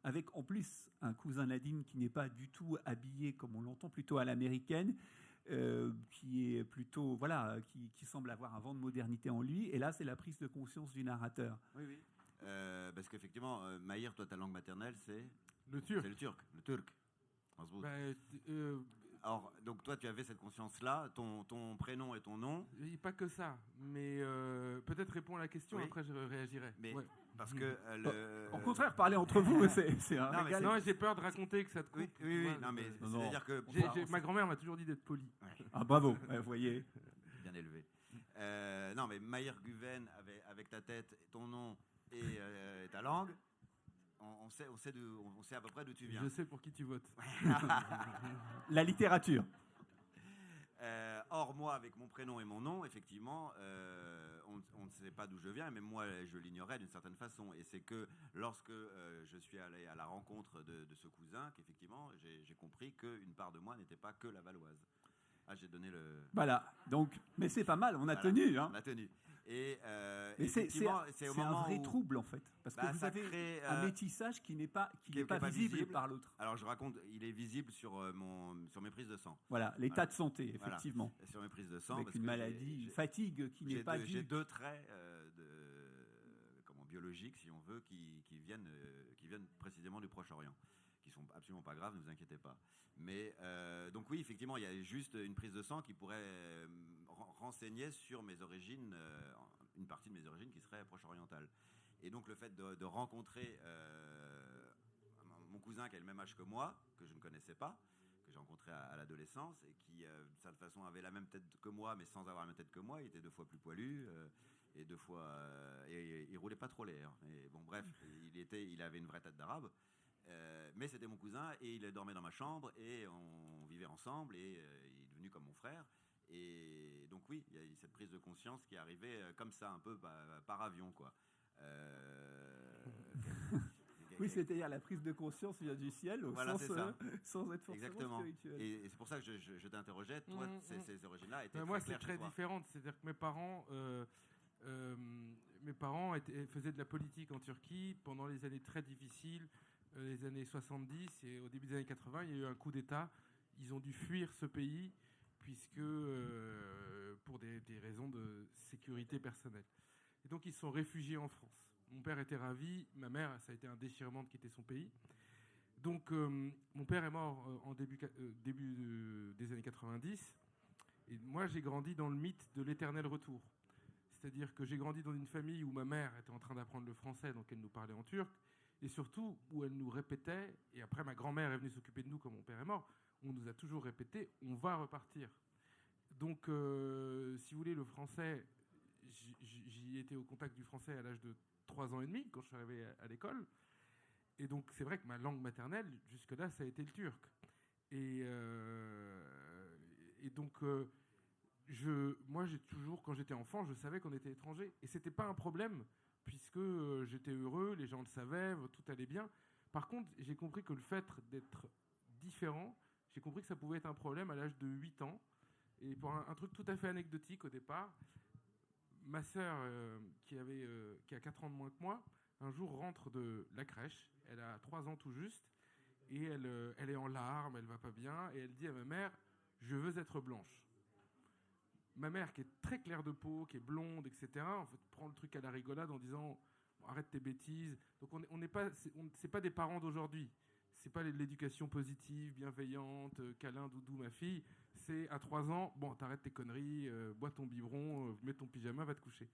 [SPEAKER 1] Avec en plus un cousin Nadim qui n'est pas du tout habillé comme on l'entend plutôt à l'américaine, qui est plutôt, voilà, qui semble avoir un vent de modernité en lui. Et là, c'est la prise de conscience du narrateur.
[SPEAKER 3] Oui, oui. Parce qu'effectivement, Maïr, toi, ta langue maternelle, c'est
[SPEAKER 2] Le turc.
[SPEAKER 3] C'est le turc.
[SPEAKER 2] Ben,
[SPEAKER 3] Alors, donc toi, tu avais cette conscience-là, ton prénom et ton nom.
[SPEAKER 2] pas que ça, mais peut-être répondre à la question,
[SPEAKER 3] Oui.
[SPEAKER 2] après je réagirai.
[SPEAKER 3] Mais
[SPEAKER 2] Ouais.
[SPEAKER 3] parce que
[SPEAKER 1] Au contraire, parler entre vous, c'est un
[SPEAKER 3] Non, mais
[SPEAKER 1] régal.
[SPEAKER 2] Non, j'ai peur de raconter que ça te coupe.
[SPEAKER 3] oui, oui,
[SPEAKER 2] tu vois,
[SPEAKER 3] non, mais
[SPEAKER 1] non.
[SPEAKER 3] c'est-à-dire que
[SPEAKER 2] Ma grand-mère m'a toujours dit d'être poli.
[SPEAKER 1] Ah, bravo, vous voyez.
[SPEAKER 3] bien élevé. Non, mais Maïr Guven avec ta tête, ton nom et ta langue, on sait à peu près d'où tu viens.
[SPEAKER 2] Je sais pour qui tu votes.
[SPEAKER 1] La littérature.
[SPEAKER 3] Or, moi, avec mon prénom et mon nom, effectivement, on ne sait pas d'où je viens, et même moi, je l'ignorais d'une certaine façon. Et c'est que lorsque je suis allé à la rencontre de ce cousin, qu'effectivement, j'ai compris qu'une part de moi n'était pas que la Valoise. Ah, j'ai donné le...
[SPEAKER 1] Voilà, donc, mais c'est pas mal, on a
[SPEAKER 3] Voilà,
[SPEAKER 1] tenu. Hein.
[SPEAKER 3] on a tenu. Et
[SPEAKER 1] Mais c'est
[SPEAKER 3] au
[SPEAKER 1] un
[SPEAKER 3] moment
[SPEAKER 1] vrai
[SPEAKER 3] où...
[SPEAKER 1] trouble, en fait. Parce que
[SPEAKER 3] Bah,
[SPEAKER 1] vous
[SPEAKER 3] ça
[SPEAKER 1] avez
[SPEAKER 3] crée,
[SPEAKER 1] un métissage qui n'est pas
[SPEAKER 3] pas
[SPEAKER 1] visible
[SPEAKER 3] visible.
[SPEAKER 1] par l'autre.
[SPEAKER 3] Alors, je raconte, il est visible sur mes prises de sang.
[SPEAKER 1] Voilà, l'état
[SPEAKER 3] Voilà.
[SPEAKER 1] de santé,
[SPEAKER 3] Voilà.
[SPEAKER 1] effectivement.
[SPEAKER 3] Sur mes prises de sang.
[SPEAKER 1] Avec
[SPEAKER 3] parce
[SPEAKER 1] une
[SPEAKER 3] que
[SPEAKER 1] maladie, une fatigue qui n'est pas due.
[SPEAKER 3] J'ai deux traits biologiques, si on veut, qui viennent précisément du Proche-Orient, qui sont absolument pas graves, ne vous inquiétez pas. Mais donc oui, effectivement, il y a juste une prise de sang qui pourrait renseigner sur mes origines, une partie de mes origines qui serait proche-orientale. Et donc le fait de rencontrer mon cousin qui a le même âge que moi, que je ne connaissais pas, que j'ai rencontré à l'adolescence, et qui, d'une certaine façon, avait la même tête que moi, mais sans avoir la même tête que moi. Il était 2 fois plus poilu, et 2 fois... et il roulait pas trop l'air. Et bon, bref, il avait une vraie tête d'arabe. Mais c'était mon cousin, et il dormait dans ma chambre, et on vivait ensemble, et il est devenu comme mon frère. Et donc oui, il y a eu cette prise de conscience qui est arrivée comme ça, un peu par avion, quoi.
[SPEAKER 1] Oui, c'est-à-dire la prise de conscience vient du ciel, au
[SPEAKER 3] Voilà,
[SPEAKER 1] sens,
[SPEAKER 3] c'est ça.
[SPEAKER 1] sans être forcément
[SPEAKER 3] Exactement.
[SPEAKER 1] spirituel.
[SPEAKER 3] Et c'est pour ça que je t'interrogeais. Toi, ces origines-là étaient
[SPEAKER 2] Moi,
[SPEAKER 3] très
[SPEAKER 2] c'est
[SPEAKER 3] claires
[SPEAKER 2] très
[SPEAKER 3] chez toi.
[SPEAKER 2] différent. C'est-à-dire que mes parents faisaient de la politique en Turquie pendant les années très difficiles, les années 70 et au début des années 80. Il y a eu un coup d'État. Ils ont dû fuir ce pays puisque pour des raisons de sécurité personnelle. Et donc, ils se sont réfugiés en France. Mon père était ravi. Ma mère, ça a été un déchirement de quitter son pays. Donc, mon père est mort en début des années 90. Et moi, j'ai grandi dans le mythe de l'éternel retour. C'est-à-dire que j'ai grandi dans une famille où ma mère était en train d'apprendre le français, donc elle nous parlait en turc. Et surtout, où elle nous répétait, et après ma grand-mère est venue s'occuper de nous quand mon père est mort, on nous a toujours répété, on va repartir. Donc, si vous voulez, le français, j'y étais au contact du français à l'âge de 3 ans et demi, quand je suis arrivé à l'école. Et donc, c'est vrai que ma langue maternelle, jusque-là, ça a été le turc. Et donc, moi, j'ai toujours, quand j'étais enfant, je savais qu'on était étranger. Et c'était pas un problème, puisque j'étais heureux, les gens le savaient, tout allait bien. Par contre, j'ai compris que le fait d'être différent, j'ai compris que ça pouvait être un problème à l'âge de 8 ans. Et pour un truc tout à fait anecdotique au départ, ma sœur, qui a 4 ans de moins que moi, un jour rentre de la crèche, elle a 3 ans tout juste, et elle est en larmes, elle va pas bien, et elle dit à ma mère, je veux être blanche. Ma mère, qui est très claire de peau, qui est blonde, etc., en fait, prend le truc à la rigolade en disant, arrête tes bêtises. Donc on n'est pas, c'est pas des parents d'aujourd'hui. C'est pas l'éducation positive, bienveillante, câlin, doudou, ma fille. C'est à 3 ans, bon, t'arrêtes tes conneries, bois ton biberon, mets ton pyjama, va te coucher.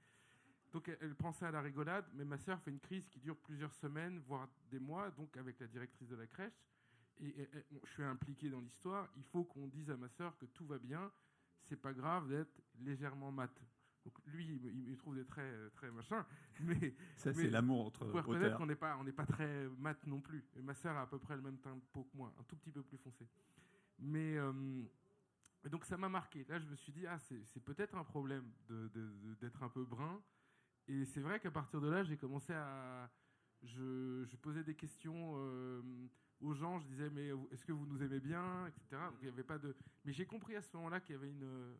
[SPEAKER 2] Donc elle prend ça à la rigolade, mais ma sœur fait une crise qui dure plusieurs semaines, voire des mois, donc avec la directrice de la crèche. Et je suis impliqué dans l'histoire. Il faut qu'on dise à ma sœur que tout va bien. C'est pas grave d'être légèrement mat. Donc lui, il trouve des traits très machin. Mais
[SPEAKER 1] ça, c'est l'amour entre
[SPEAKER 2] vous pouvez reconnaître
[SPEAKER 1] auteurs.
[SPEAKER 2] qu'on n'est pas très mat non plus. Et ma sœur a à peu près le même teint de peau que moi, un tout petit peu plus foncé. Mais donc ça m'a marqué. Là, je me suis dit, c'est peut-être un problème d'être un peu brun. Et c'est vrai qu'à partir de là, j'ai commencé à... Je posais des questions aux gens, je disais, mais est-ce que vous nous aimez bien, etc. Donc, il y avait pas de... Mais j'ai compris à ce moment-là qu'il y avait une...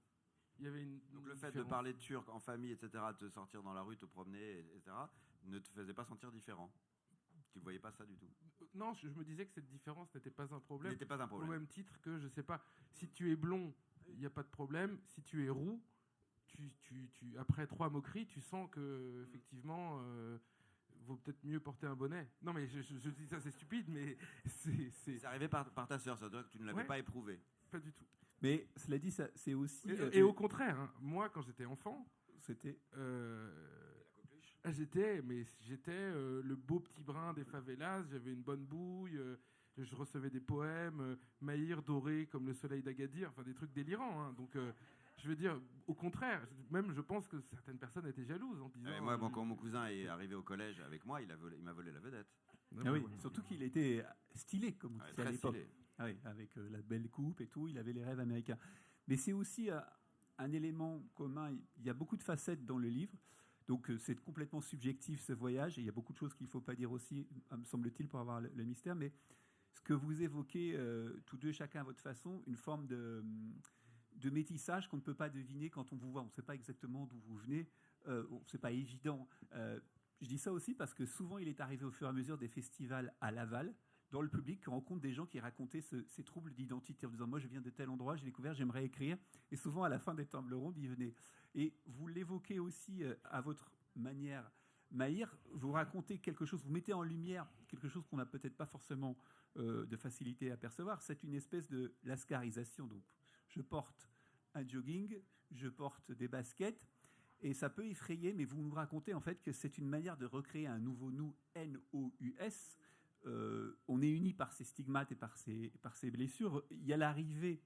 [SPEAKER 3] Donc le fait de parler turc en famille, etc., te sortir dans la rue, te promener, etc., ne te faisait pas sentir différent. Tu ne voyais pas ça du tout.
[SPEAKER 2] Non, je me disais que cette différence n'était pas un problème.
[SPEAKER 3] N'était pas un problème.
[SPEAKER 2] Au même titre que, je sais pas, si tu es blond, il n'y a pas de problème. Si tu es roux, après 3 moqueries, tu sens que, effectivement, vaut peut-être mieux porter un bonnet. Non, mais je dis ça, c'est stupide, mais
[SPEAKER 3] c'est arrivé par ta sœur, ça veut dire que tu ne l'avais pas éprouvé.
[SPEAKER 2] Pas du tout.
[SPEAKER 1] Mais cela dit, ça, c'est aussi...
[SPEAKER 2] Et au contraire, hein, moi, quand j'étais enfant...
[SPEAKER 1] C'était...
[SPEAKER 2] J'étais le beau petit brin des favelas, j'avais une bonne bouille, je recevais des poèmes, Maïr doré comme le soleil d'Agadir, enfin des trucs délirants. Hein. Donc, je veux dire, au contraire, même je pense que certaines personnes étaient jalouses en disant...
[SPEAKER 3] moi, quand mon cousin est arrivé au collège avec moi, il m'a volé la vedette.
[SPEAKER 1] Oui, surtout qu'il était stylé, comme on disait à l'époque.
[SPEAKER 3] Stylé.
[SPEAKER 1] Ah oui, avec la belle coupe et tout, il avait les rêves américains. Mais c'est aussi un élément commun, il y a beaucoup de facettes dans le livre. Donc c'est complètement subjectif ce voyage, et il y a beaucoup de choses qu'il ne faut pas dire aussi, me semble-t-il, pour avoir le mystère, mais ce que vous évoquez, tous deux, chacun à votre façon, une forme de métissage qu'on ne peut pas deviner quand on vous voit. On ne sait pas exactement d'où vous venez, c'est pas évident. Je dis ça aussi parce que souvent il est arrivé au fur et à mesure des festivals à Laval, dans le public, qu'on rencontre des gens qui racontaient ces troubles d'identité en disant « moi je viens de tel endroit, j'ai découvert, j'aimerais écrire ». Et souvent à la fin des tables rondes, ils venaient. Et vous l'évoquez aussi à votre manière, Maïr, vous racontez quelque chose, vous mettez en lumière quelque chose qu'on n'a peut-être pas forcément de facilité à percevoir, c'est une espèce de lascarisation. Donc je porte un jogging, je porte des baskets, et ça peut effrayer, mais vous nous racontez en fait que c'est une manière de recréer un nouveau nous, N-O-U-S. On est unis par ces stigmates et par ces blessures. Il y a l'arrivée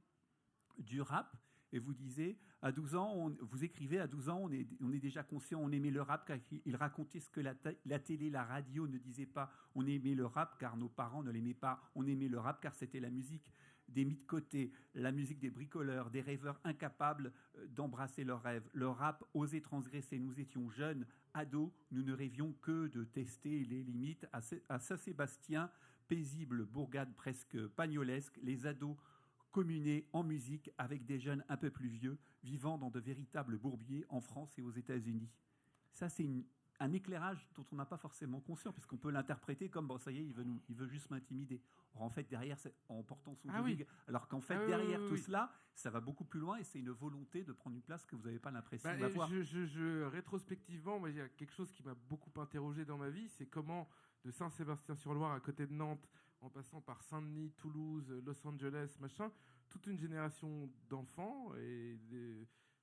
[SPEAKER 1] du rap, et vous disiez, à 12 ans, vous écrivez, à 12 ans, on est déjà conscient, on aimait le rap car il racontait ce que la télé, la radio ne disaient pas. On aimait le rap car nos parents ne l'aimaient pas. On aimait le rap car c'était la musique des mis de côté, la musique des bricoleurs, des rêveurs incapables d'embrasser leurs rêves. Le rap osait transgresser. Nous étions jeunes, ados, nous ne rêvions que de tester les limites. À Saint-Sébastien, paisible bourgade presque pagnolesque, les ados communaient en musique avec des jeunes un peu plus vieux, vivant dans de véritables bourbiers en France et aux États-Unis. Ça, c'est un éclairage dont on n'a pas forcément conscience, parce qu'on peut l'interpréter comme bon, ça y est, il veut juste m'intimider. Or, en fait, derrière, c'est en portant son jogging, alors qu'en fait, derrière tout cela, ça va beaucoup plus loin et c'est une volonté de prendre une place que vous n'avez pas l'impression d'avoir.
[SPEAKER 2] Rétrospectivement, moi, il y a quelque chose qui m'a beaucoup interrogé dans ma vie, c'est comment, de Saint-Sébastien-sur-Loire, à côté de Nantes, en passant par Saint-Denis, Toulouse, Los Angeles, machin, toute une génération d'enfants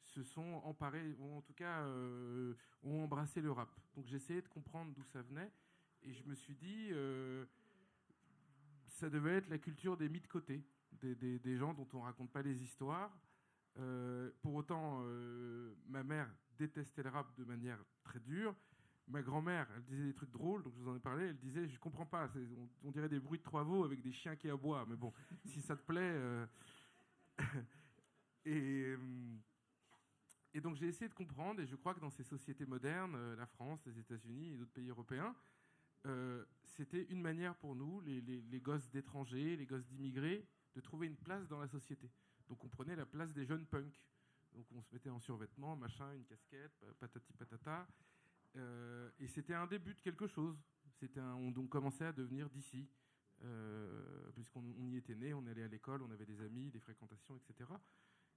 [SPEAKER 2] se sont emparés, ou en tout cas ont embrassé le rap. Donc j'essayais de comprendre d'où ça venait, et je me suis dit, ça devait être la culture des mis de côté, des gens dont on raconte pas les histoires. Pour autant, ma mère détestait le rap de manière très dure. Ma grand-mère, elle disait des trucs drôles, donc je vous en ai parlé. Elle disait, je comprends pas, on dirait des bruits de trois veaux avec des chiens qui aboient. Mais bon, si ça te plaît. Et donc j'ai essayé de comprendre, et je crois que dans ces sociétés modernes, la France, les États-Unis et d'autres pays européens, c'était une manière pour nous, les gosses d'étrangers, les gosses d'immigrés, de trouver une place dans la société. Donc on prenait la place des jeunes punks. Donc on se mettait en survêtement, machin, une casquette, patati patata. Et c'était un début de quelque chose. On commençait à devenir d'ici, puisqu'on y était né, on allait à l'école, on avait des amis, des fréquentations, etc.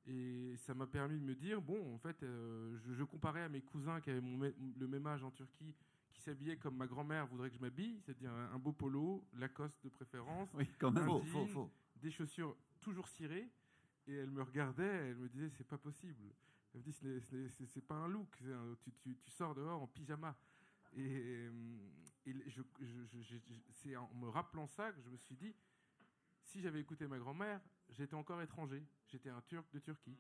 [SPEAKER 2] Et ça m'a permis de me dire, bon, en fait, je comparais à mes cousins qui avaient le même âge en Turquie, qui s'habillaient comme ma grand-mère voudrait que je m'habille, c'est-à-dire un beau polo, Lacoste de préférence,
[SPEAKER 1] oui, quand même.
[SPEAKER 2] Des chaussures toujours cirées. Et elle me regardait, elle me disait, c'est pas possible. Elle me dit, c'est pas un look, tu sors dehors en pyjama. Et c'est en me rappelant ça que je me suis dit, si j'avais écouté ma grand-mère, j'étais encore étranger. J'étais un Turc de Turquie.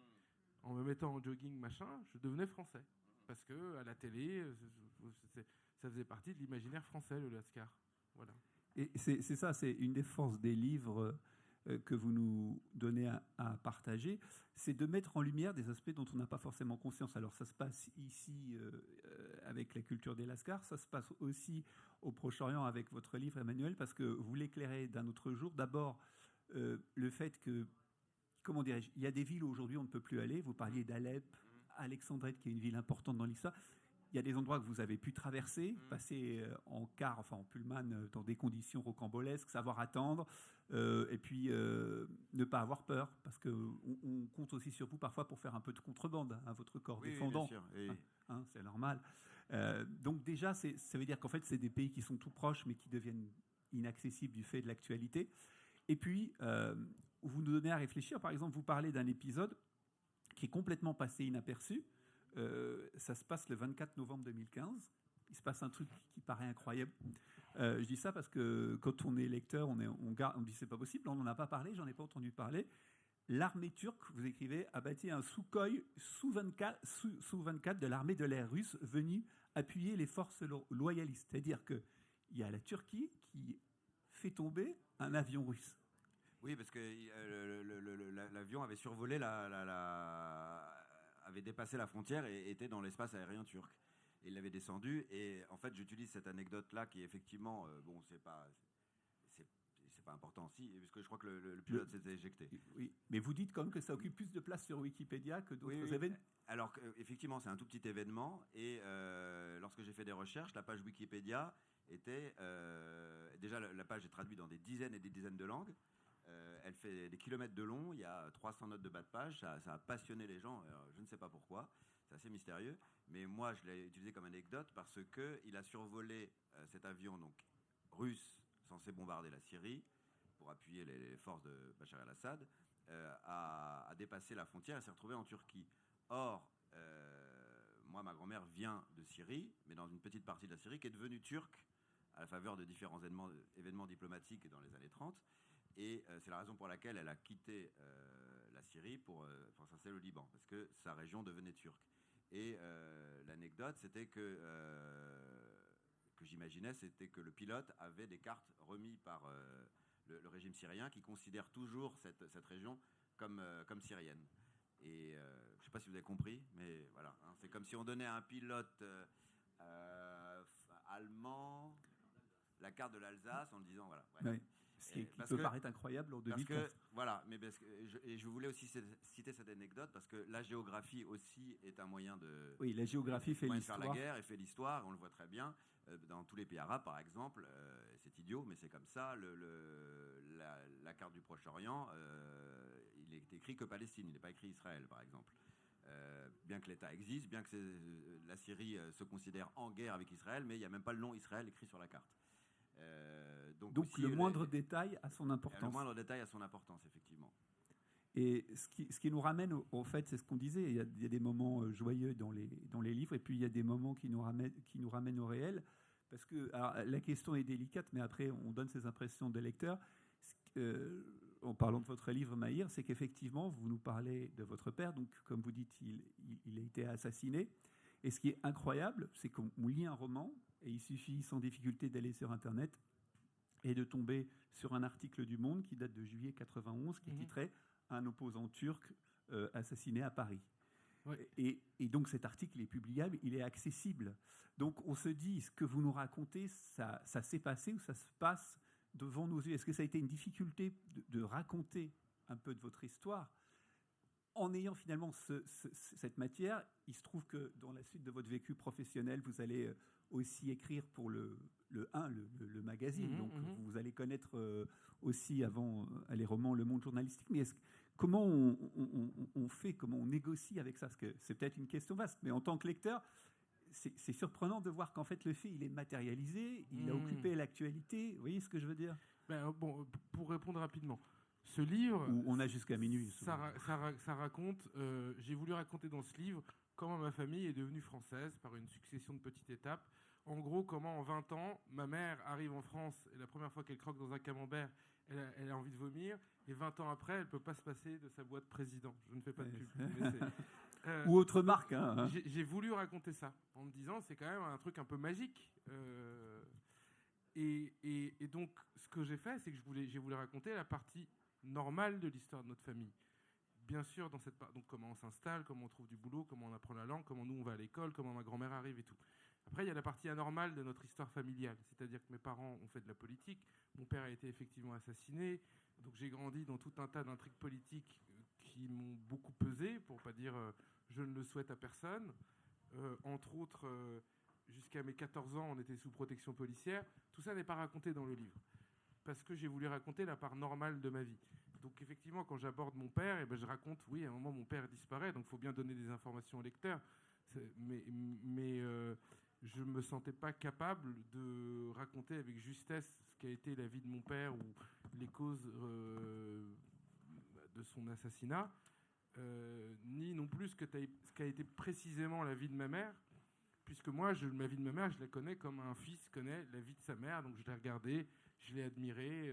[SPEAKER 2] En me mettant en jogging, machin, je devenais français. Parce que à la télé, ça faisait partie de l'imaginaire français, le lascar. Voilà.
[SPEAKER 1] Et c'est ça, c'est une des forces des livres que vous nous donnez à partager, c'est de mettre en lumière des aspects dont on n'a pas forcément conscience. Alors ça se passe ici avec la culture des Lascars, ça se passe aussi au Proche-Orient avec votre livre, Emmanuel, parce que vous l'éclairez d'un autre jour. D'abord, le fait que, comment dirais-je, il y a des villes où aujourd'hui on ne peut plus aller. Vous parliez d'Alep, Alexandrette, qui est une ville importante dans l'histoire. Il y a des endroits que vous avez pu traverser, passer en car, enfin en pullman, dans des conditions rocambolesques, savoir attendre, et puis ne pas avoir peur, parce qu'on compte aussi sur vous parfois pour faire un peu de contrebande, hein, votre corps défendant.
[SPEAKER 3] Bien sûr. Et...
[SPEAKER 1] c'est normal. Donc déjà, ça veut dire qu'en fait, c'est des pays qui sont tout proches, mais qui deviennent inaccessibles du fait de l'actualité. Et puis, vous nous donnez à réfléchir. Par exemple, vous parlez d'un épisode qui est complètement passé inaperçu. Ça se passe le 24 novembre 2015. Il se passe un truc qui paraît incroyable. Je dis ça parce que quand on est lecteur, on dit c'est pas possible, on n'en a pas parlé, j'en ai pas entendu parler. L'armée turque, vous écrivez, a bâti un Sukhoi Su-24 de l'armée de l'air russe venu appuyer les forces loyalistes. C'est-à-dire qu'il y a la Turquie qui fait tomber un avion russe.
[SPEAKER 3] Oui, parce que l'avion avait survolé avait dépassé la frontière et était dans l'espace aérien turc. Et il l'avait descendu. Et en fait, j'utilise cette anecdote-là qui, effectivement, c'est pas important aussi, puisque je crois que le pilote s'était éjecté.
[SPEAKER 1] Oui, mais vous dites quand même que ça occupe plus de place sur Wikipédia que d'autres événements.
[SPEAKER 3] Alors, effectivement, c'est un tout petit événement. Et lorsque j'ai fait des recherches, la page Wikipédia était... déjà, la page est traduite dans des dizaines et des dizaines de langues. Elle fait des kilomètres de long, il y a 300 notes de bas de page, ça a passionné les gens, alors, je ne sais pas pourquoi, c'est assez mystérieux, mais moi je l'ai utilisé comme anecdote parce qu'il a survolé cet avion donc, russe censé bombarder la Syrie pour appuyer les forces de Bachar el-Assad, a dépassé la frontière et s'est retrouvé en Turquie. Or, moi ma grand-mère vient de Syrie, mais dans une petite partie de la Syrie qui est devenue turque à la faveur de différents événements diplomatiques dans les années 30. Et c'est la raison pour laquelle elle a quitté la Syrie pour s'installer au Liban, parce que sa région devenait turque. Et l'anecdote, c'était que j'imaginais, c'était que le pilote avait des cartes remises par le régime syrien, qui considère toujours cette région comme syrienne. Et je ne sais pas si vous avez compris, mais voilà, hein, c'est comme si on donnait à un pilote allemand la carte de l'Alsace en le disant, voilà. Ouais.
[SPEAKER 1] Oui. Ce qui peut paraître incroyable en 2015.
[SPEAKER 3] Voilà, mais je voulais aussi citer cette anecdote parce que la géographie aussi est un moyen de...
[SPEAKER 1] Oui, la géographie fait l'histoire.
[SPEAKER 3] De faire la guerre et fait l'histoire, on le voit très bien. Dans tous les pays arabes, par exemple, c'est idiot, mais c'est comme ça. La carte du Proche-Orient, il est écrit que Palestine, il n'est pas écrit Israël, par exemple. Bien que l'État existe, bien que la Syrie se considère en guerre avec Israël, mais il n'y a même pas le nom Israël écrit sur la carte.
[SPEAKER 1] Donc aussi, le moindre détail a son importance.
[SPEAKER 3] Le moindre détail a son importance, effectivement.
[SPEAKER 1] Et ce qui nous ramène, au fait, c'est ce qu'on disait, il y a des moments joyeux dans les livres, et puis il y a des moments qui nous ramènent au réel, parce que alors, la question est délicate, mais après on donne ses impressions de lecteur. En parlant de votre livre, Maïr, c'est qu'effectivement, vous nous parlez de votre père, donc comme vous dites, il a été assassiné. Et ce qui est incroyable, c'est qu'on lit un roman, et il suffit sans difficulté d'aller sur Internet et de tomber sur un article du Monde qui date de juillet 91, qui titrait « Un opposant turc assassiné à Paris ». Ouais. Et donc cet article est publiable, il est accessible. Donc on se dit, ce que vous nous racontez, ça s'est passé ou ça se passe devant nos yeux. Est-ce que ça a été une difficulté de raconter un peu de votre histoire en ayant finalement cette matière? Il se trouve que dans la suite de votre vécu professionnel, vous allez aussi écrire pour le magazine. Donc vous allez connaître aussi avant les romans Le Monde journalistique. Mais comment on fait, comment on négocie avec ça? Parce que c'est peut-être une question vaste, mais en tant que lecteur, c'est surprenant de voir qu'en fait le fait, il est matérialisé, il a occupé l'actualité. Vous voyez ce que je veux dire?
[SPEAKER 2] Bon, pour répondre rapidement, ce livre...
[SPEAKER 1] Où on a jusqu'à minuit.
[SPEAKER 2] Ça raconte... j'ai voulu raconter dans ce livre comment ma famille est devenue française par une succession de petites étapes. En gros, comment en 20 ans, ma mère arrive en France et la première fois qu'elle croque dans un camembert, elle a envie de vomir. Et 20 ans après, elle ne peut pas se passer de sa boîte président. Je ne fais pas de pub.
[SPEAKER 1] Ou autre marque. Hein.
[SPEAKER 2] J'ai voulu raconter ça en me disant c'est quand même un truc un peu magique. Et donc, ce que j'ai fait, c'est que j'ai voulu raconter la partie normale de l'histoire de notre famille. Bien sûr, dans cette part, donc comment on s'installe, comment on trouve du boulot, comment on apprend la langue, comment nous on va à l'école, comment ma grand-mère arrive et tout. Après, il y a la partie anormale de notre histoire familiale, c'est-à-dire que mes parents ont fait de la politique, mon père a été effectivement assassiné, donc j'ai grandi dans tout un tas d'intrigues politiques qui m'ont beaucoup pesé, pour pas dire je ne le souhaite à personne. Entre autres, jusqu'à mes 14 ans, on était sous protection policière. Tout ça n'est pas raconté dans le livre, parce que j'ai voulu raconter la part normale de ma vie. Donc effectivement, quand j'aborde mon père, eh ben, je raconte, oui, à un moment, mon père disparaît, donc il faut bien donner des informations au lecteur. Mais je ne me sentais pas capable de raconter avec justesse ce qu'a été la vie de mon père ou les causes de son assassinat, ni non plus ce qu'a été précisément la vie de ma mère, puisque moi, ma vie de ma mère, je la connais comme un fils connaît la vie de sa mère, donc je l'ai regardée, je l'ai admirée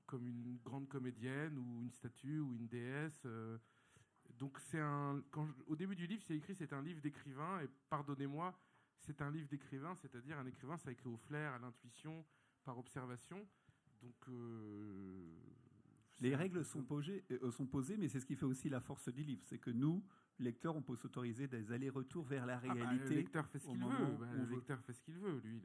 [SPEAKER 2] comme une grande comédienne ou une statue ou une déesse. Donc au début du livre, c'est écrit, c'est un livre d'écrivain, et pardonnez-moi, c'est un livre d'écrivain, c'est-à-dire un écrivain, ça écrit au flair, à l'intuition, par observation. Donc
[SPEAKER 1] les règles sont posées, mais c'est ce qui fait aussi la force du livre, c'est que nous, lecteurs, on peut s'autoriser des allers-retours vers la réalité.
[SPEAKER 2] Le lecteur fait ce qu'il veut. Le lecteur fait ce qu'il veut. Lui,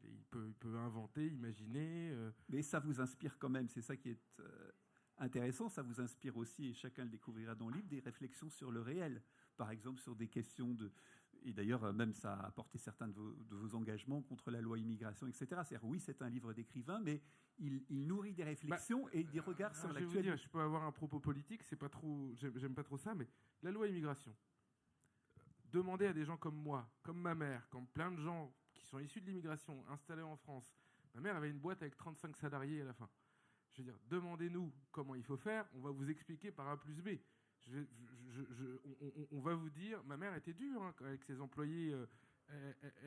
[SPEAKER 2] il peut inventer, imaginer.
[SPEAKER 1] Mais ça vous inspire quand même, c'est ça qui est intéressant, ça vous inspire aussi, et chacun le découvrira dans le livre, des réflexions sur le réel. Par exemple, sur des questions de... Et d'ailleurs, même ça a apporté certains de vos engagements contre la loi immigration, etc. C'est-à-dire, oui, c'est un livre d'écrivain, mais il nourrit des réflexions et des regards sur l'actualité.
[SPEAKER 2] Je peux avoir un propos politique, c'est pas trop, j'aime pas trop ça, mais la loi immigration. Demandez à des gens comme moi, comme ma mère, comme plein de gens qui sont issus de l'immigration, installés en France. Ma mère avait une boîte avec 35 salariés à la fin. Je veux dire, demandez-nous comment il faut faire, on va vous expliquer par A plus B. On va vous dire, ma mère était dure hein, avec ses employés,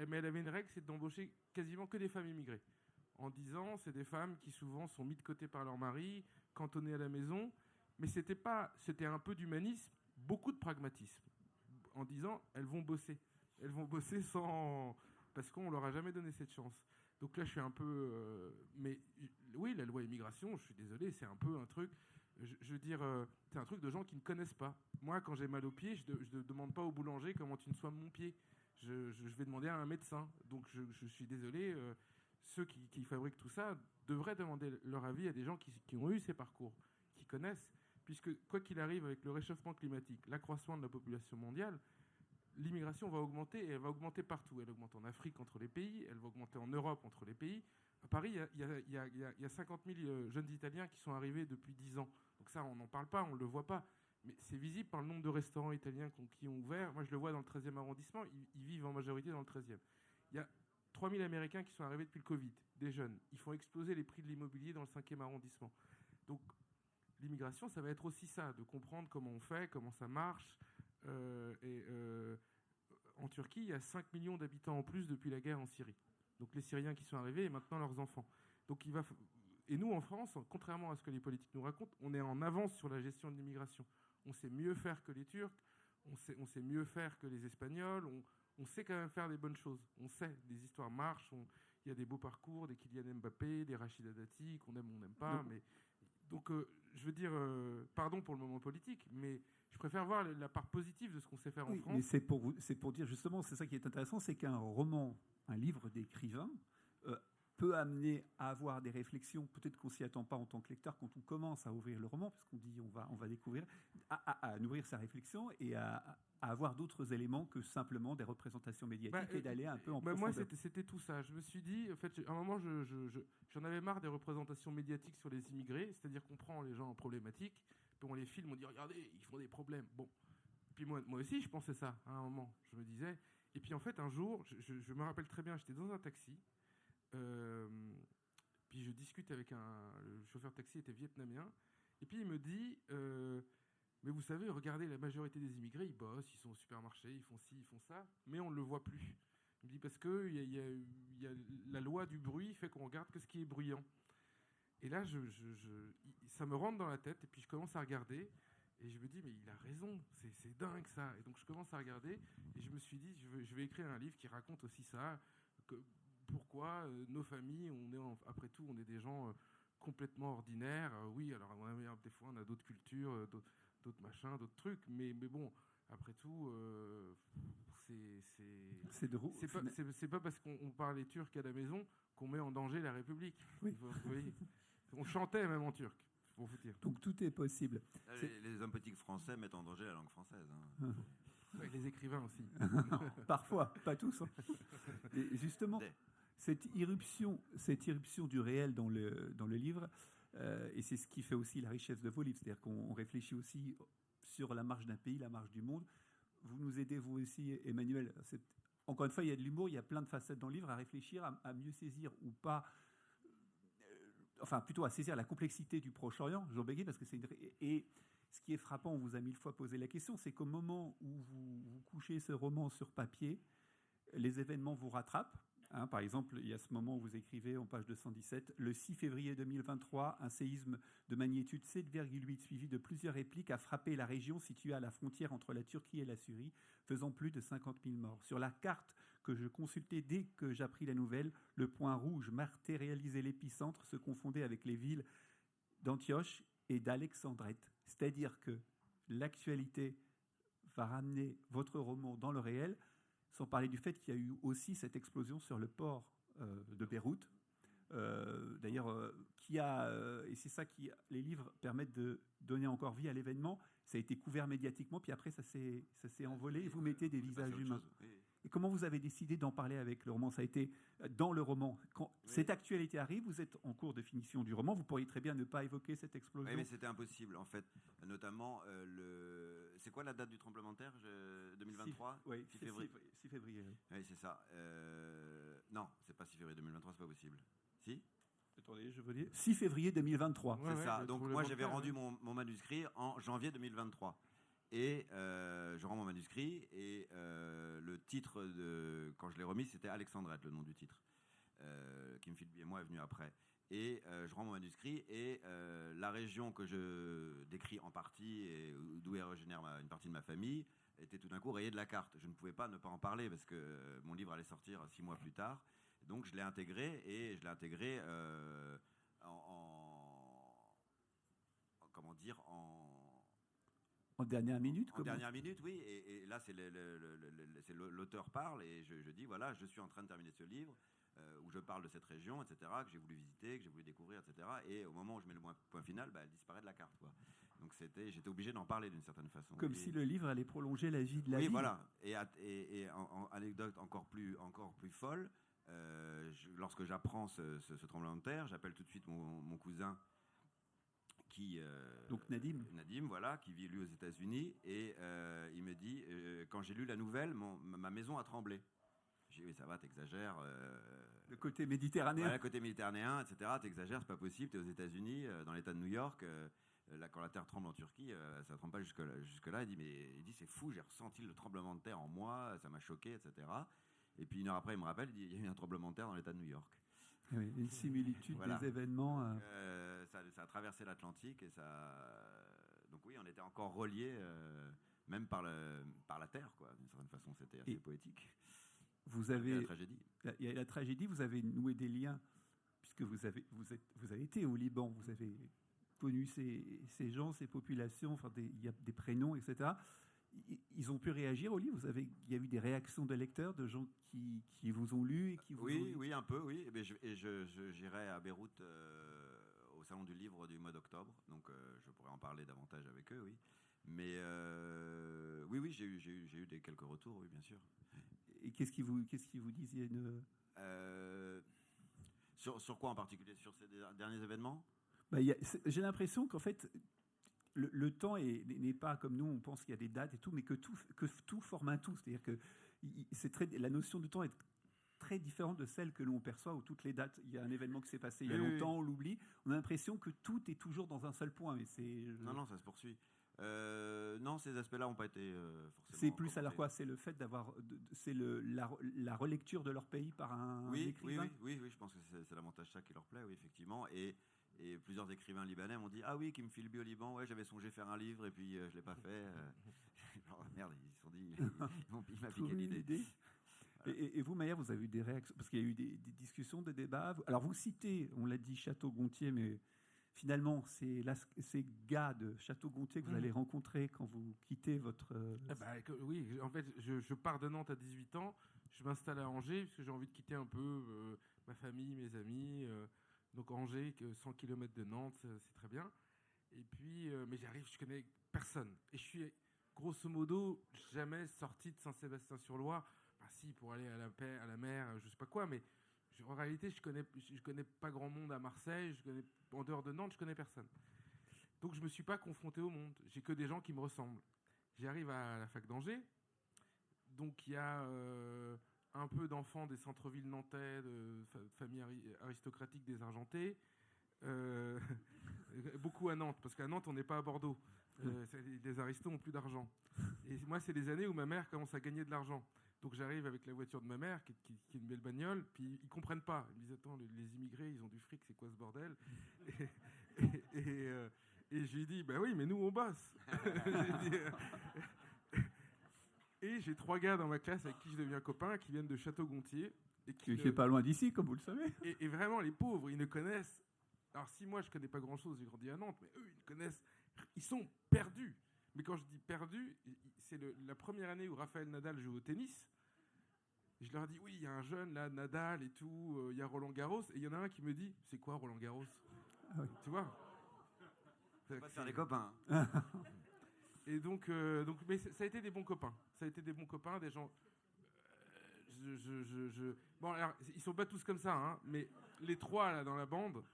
[SPEAKER 2] mais elle avait une règle, c'est d'embaucher quasiment que des femmes immigrées. En disant, c'est des femmes qui souvent sont mises de côté par leur mari, cantonnées à la maison, mais c'était un peu d'humanisme, beaucoup de pragmatisme, en disant, elles vont bosser parce qu'on leur a jamais donné cette chance. Donc là, je suis un peu, mais oui, la loi immigration, je suis désolé, c'est un peu un truc. Je veux dire, c'est un truc de gens qui ne connaissent pas. Moi, quand j'ai mal au pied, je ne demande pas au boulanger comment tu me soignes mon pied. Je vais demander à un médecin. Donc, je suis désolé, ceux qui fabriquent tout ça devraient demander leur avis à des gens qui ont eu ces parcours, qui connaissent. Puisque, quoi qu'il arrive, avec le réchauffement climatique, l'accroissement de la population mondiale, l'immigration va augmenter, et elle va augmenter partout. Elle augmente en Afrique entre les pays, elle va augmenter en Europe entre les pays. À Paris, il y a 50 000 jeunes Italiens qui sont arrivés depuis 10 ans. Donc ça, on n'en parle pas, on ne le voit pas. Mais c'est visible par le nombre de restaurants italiens qui ont ouvert. Moi, je le vois dans le 13e arrondissement. Ils vivent en majorité dans le 13e. Il y a 3 000 Américains qui sont arrivés depuis le Covid, des jeunes. Ils font exploser les prix de l'immobilier dans le 5e arrondissement. Donc, l'immigration, ça va être aussi ça, de comprendre comment on fait, comment ça marche. En Turquie, il y a 5 millions d'habitants en plus depuis la guerre en Syrie. Donc les Syriens qui sont arrivés et maintenant leurs enfants. Donc et nous, en France, contrairement à ce que les politiques nous racontent, on est en avance sur la gestion de l'immigration. On sait mieux faire que les Turcs, on sait mieux faire que les Espagnols, on sait quand même faire des bonnes choses. On sait, les histoires marchent, il y a des beaux parcours, des Kylian Mbappé, des Rachida Dati, qu'on aime ou on n'aime pas. Donc, je veux dire, pardon pour le moment politique, mais je préfère voir la part positive de ce qu'on sait faire en France.
[SPEAKER 1] Mais c'est pour dire justement, c'est ça qui est intéressant, c'est qu'un roman, un livre d'écrivain peut amener à avoir des réflexions, peut-être qu'on s'y attend pas en tant que lecteur quand on commence à ouvrir le roman, parce qu'on dit on va découvrir, à nourrir sa réflexion et à avoir d'autres éléments que simplement des représentations médiatiques et d'aller un peu en profondeur.
[SPEAKER 2] Moi, c'était tout ça. Je me suis dit, en fait, à un moment, j'en avais marre des représentations médiatiques sur les immigrés, c'est-à-dire qu'on prend les gens en problématique, puis on les filme, on dit, regardez, ils font des problèmes. Bon. Puis moi aussi, je pensais ça, à un moment. Je me disais... Et puis en fait, un jour, je me rappelle très bien, j'étais dans un taxi, puis je discute avec le chauffeur de taxi était vietnamien, et puis il me dit, mais vous savez, regardez, la majorité des immigrés, ils bossent, ils sont au supermarché, ils font ci, ils font ça, mais on ne le voit plus. Il me dit, parce que y a la loi du bruit fait qu'on regarde que ce qui est bruyant. Et là, ça me rentre dans la tête, et puis je commence à regarder, et je me dis, mais il a raison, c'est dingue ça. Et donc je commence à regarder, et je me suis dit, je vais écrire un livre qui raconte aussi ça, pourquoi nos familles, après tout, on est des gens complètement ordinaire. Oui, alors des fois on a d'autres cultures, d'autres machins, d'autres trucs, mais bon, après tout, c'est pas parce qu'on parle les Turcs à la maison qu'on met en danger la République.
[SPEAKER 1] Oui.
[SPEAKER 2] Vous voyez, on chantait même en turc, pour vous dire.
[SPEAKER 1] Donc tout est possible.
[SPEAKER 3] Les hommes politiques français mettent en danger la langue française. Hein.
[SPEAKER 2] Ouais, les écrivains aussi.
[SPEAKER 1] Parfois, pas tous. Hein. Et justement, cette irruption du réel dans le livre, et c'est ce qui fait aussi la richesse de vos livres, c'est-à-dire qu'on réfléchit aussi sur la marche d'un pays, la marche du monde. Vous nous aidez, vous aussi, Emmanuel. Encore une fois, il y a de l'humour, il y a plein de facettes dans le livre, à réfléchir, à mieux saisir ou pas, enfin plutôt à saisir la complexité du Proche-Orient, Jean Béguet, parce que et ce qui est frappant, on vous a 1000 fois posé la question, c'est qu'au moment où vous couchez ce roman sur papier, les événements vous rattrapent. Hein, par exemple, il y a ce moment où vous écrivez en page 217, le 6 février 2023, un séisme de magnitude 7,8 suivi de plusieurs répliques a frappé la région située à la frontière entre la Turquie et la Syrie, faisant plus de 50 000 morts. Sur la carte que je consultais dès que j'appris la nouvelle, le point rouge matérialisait l'épicentre se confondait avec les villes d'Antioche et d'Alexandrette. C'est-à-dire que l'actualité va ramener votre roman dans le réel, sans parler du fait qu'il y a eu aussi cette explosion sur le port de Beyrouth. D'ailleurs, et c'est ça qui, les livres permettent de donner encore vie à l'événement. Ça a été couvert médiatiquement, puis après ça s'est envolé. Et vous mettez des visages humains. Et comment vous avez décidé d'en parler avec le roman? Ça a été dans le roman. Quand cette actualité arrive, vous êtes en cours de finition du roman, vous pourriez très bien ne pas évoquer cette explosion.
[SPEAKER 3] Oui, mais c'était impossible, en fait. Notamment, c'est quoi la date du tremblement de terre 2023
[SPEAKER 1] Oui, 6 février. Oui,
[SPEAKER 3] oui c'est ça. Non, c'est pas 6 février 2023, c'est pas possible. Si?
[SPEAKER 1] Attendez, je veux dire 6 février 2023.
[SPEAKER 3] C'est ça. Donc moi, j'avais rendu mon manuscrit en janvier 2023. Et je rends mon manuscrit et le titre, quand je l'ai remis, c'était Alexandrette, le nom du titre. Kim Philby et moi est venu après. Et je rends mon manuscrit et la région que je décris en partie et d'où est originaire une partie de ma famille était tout d'un coup rayée de la carte. Je ne pouvais pas ne pas en parler parce que mon livre allait sortir 6 mois plus tard. Donc je l'ai intégré et je l'ai intégré comment dire,
[SPEAKER 1] en dernière minute.
[SPEAKER 3] En dernière minute, oui. Et là, c'est l'auteur parle et je dis, voilà, je suis en train de terminer ce livre où je parle de cette région, etc., que j'ai voulu visiter, que j'ai voulu découvrir, etc. Et au moment où je mets le point final, elle disparaît de la carte, quoi. Donc j'étais obligé d'en parler d'une certaine façon.
[SPEAKER 1] Comme si le livre allait prolonger la vie de la vie.
[SPEAKER 3] Oui, voilà. Et en anecdote encore plus folle, lorsque j'apprends ce tremblement de terre, j'appelle tout de suite mon cousin qui...
[SPEAKER 1] Donc Nadim,
[SPEAKER 3] voilà, qui vit lui aux États-Unis, et il me dit, quand j'ai lu la nouvelle, ma maison a tremblé. J'ai dit, oui, ça va, t'exagères.
[SPEAKER 1] Le côté méditerranéen.
[SPEAKER 3] Le côté méditerranéen, etc. T'exagères, c'est pas possible, t'es aux États-Unis, dans l'État de New York. Là, quand la terre tremble en Turquie, ça ne tremble pas jusque-là. Il dit, c'est fou, j'ai ressenti le tremblement de terre en moi, ça m'a choqué, etc. Et puis une heure après, il me rappelle, il dit, il y a eu un tremblement de terre dans l'État de New York.
[SPEAKER 1] Oui, une similitude voilà. Des événements.
[SPEAKER 3] Ça a traversé l'Atlantique et donc oui, on était encore reliés, même par la terre, quoi. D'une certaine façon, c'était assez poétique.
[SPEAKER 1] Vous avez
[SPEAKER 3] la tragédie.
[SPEAKER 1] Il y a la tragédie. Vous avez noué des liens puisque vous avez été au Liban. Vous avez connu ces gens, ces populations. Enfin, il y a des prénoms, etc. Ils ont pu réagir au livre. Il y a eu des réactions de lecteurs, de gens qui vous ont lu et qui vous ont lu.
[SPEAKER 3] Oui, un peu, oui. Et j'irai à Beyrouth au Salon du Livre du mois d'octobre, donc je pourrais en parler davantage avec eux, oui. Mais oui, j'ai eu quelques retours, oui, bien sûr.
[SPEAKER 1] Et qu'est-ce qui vous disiez
[SPEAKER 3] sur quoi en particulier? Sur ces derniers événements?
[SPEAKER 1] J'ai l'impression qu'en fait, le temps n'est pas comme nous, on pense qu'il y a des dates et tout, mais que tout forme un tout. C'est-à-dire que la notion du temps est très différente de celle que l'on perçoit où toutes les dates, il y a un événement qui s'est passé il y a longtemps, on l'oublie. On a l'impression que tout est toujours dans un seul point. Mais
[SPEAKER 3] Non, ça se poursuit. Non, ces aspects-là n'ont pas été forcément...
[SPEAKER 1] C'est plus alors quoi? C'est le fait d'avoir... C'est la relecture de leur pays par un écrivain?
[SPEAKER 3] Oui, je pense que c'est l'avantage ça qui leur plaît, oui, effectivement. Et plusieurs écrivains libanais m'ont dit « Ah oui, Kim Philby au Liban, ouais, j'avais songé faire un livre et puis je ne l'ai pas fait. » Genre, merde, ils se sont dit, il m'a piqué l'idée.
[SPEAKER 1] Et vous, Maillard, vous avez eu des réactions, parce qu'il y a eu des discussions, des débats. Alors, vous citez, on l'a dit, Château-Gontier, mais finalement, c'est gars de Château-Gontier que vous allez rencontrer quand vous quittez votre...
[SPEAKER 2] Oui, en fait, je pars de Nantes à 18 ans, je m'installe à Angers, parce que j'ai envie de quitter un peu ma famille, mes amis. Donc Angers, 100 km de Nantes, c'est très bien. Et puis, mais j'arrive, je connais personne. Et je suis, grosso modo, jamais sorti de Saint-Sébastien-sur-Loire. Enfin, si, pour aller à la mer, je sais pas quoi, mais en réalité, je connais pas grand monde à Marseille. En dehors de Nantes, je connais personne. Donc, je me suis pas confronté au monde. J'ai que des gens qui me ressemblent. J'arrive à la fac d'Angers. Donc, il y a un peu d'enfants des centres-villes nantais, de familles aristocratiques désargentées. Beaucoup à Nantes, parce qu'à Nantes, on n'est pas à Bordeaux. Les aristos ont plus d'argent. Et moi, c'est les années où ma mère commence à gagner de l'argent. Donc j'arrive avec la voiture de ma mère, qui est une belle bagnole, puis ils comprennent pas. Ils me disent, attends, les immigrés, ils ont du fric, c'est quoi ce bordel? Et je lui dis, bah oui, mais nous, on bosse. Et j'ai 3 gars dans ma classe avec qui je deviens copain, qui viennent de Château-Gontier.
[SPEAKER 1] Qui n'est pas loin d'ici, comme vous le savez.
[SPEAKER 2] Et vraiment, les pauvres, ils ne connaissent... Alors si moi, je connais pas grand-chose, j'ai grandi à Nantes, mais eux, ils connaissent... Ils sont perdus. Mais quand je dis perdus, c'est la première année où Raphaël Nadal joue au tennis. Je leur dis, oui, il y a un jeune, là, Nadal et tout, il y a Roland Garros. Et il y en a un qui me dit, c'est quoi Roland Garros?
[SPEAKER 1] Oui.
[SPEAKER 2] Tu vois?
[SPEAKER 3] On va se faire des copains.
[SPEAKER 2] Et donc, mais ça a été des bons copains. Ça a été des bons copains, des gens... Bon, alors, ils sont pas tous comme ça, hein, mais les 3, là, dans la bande,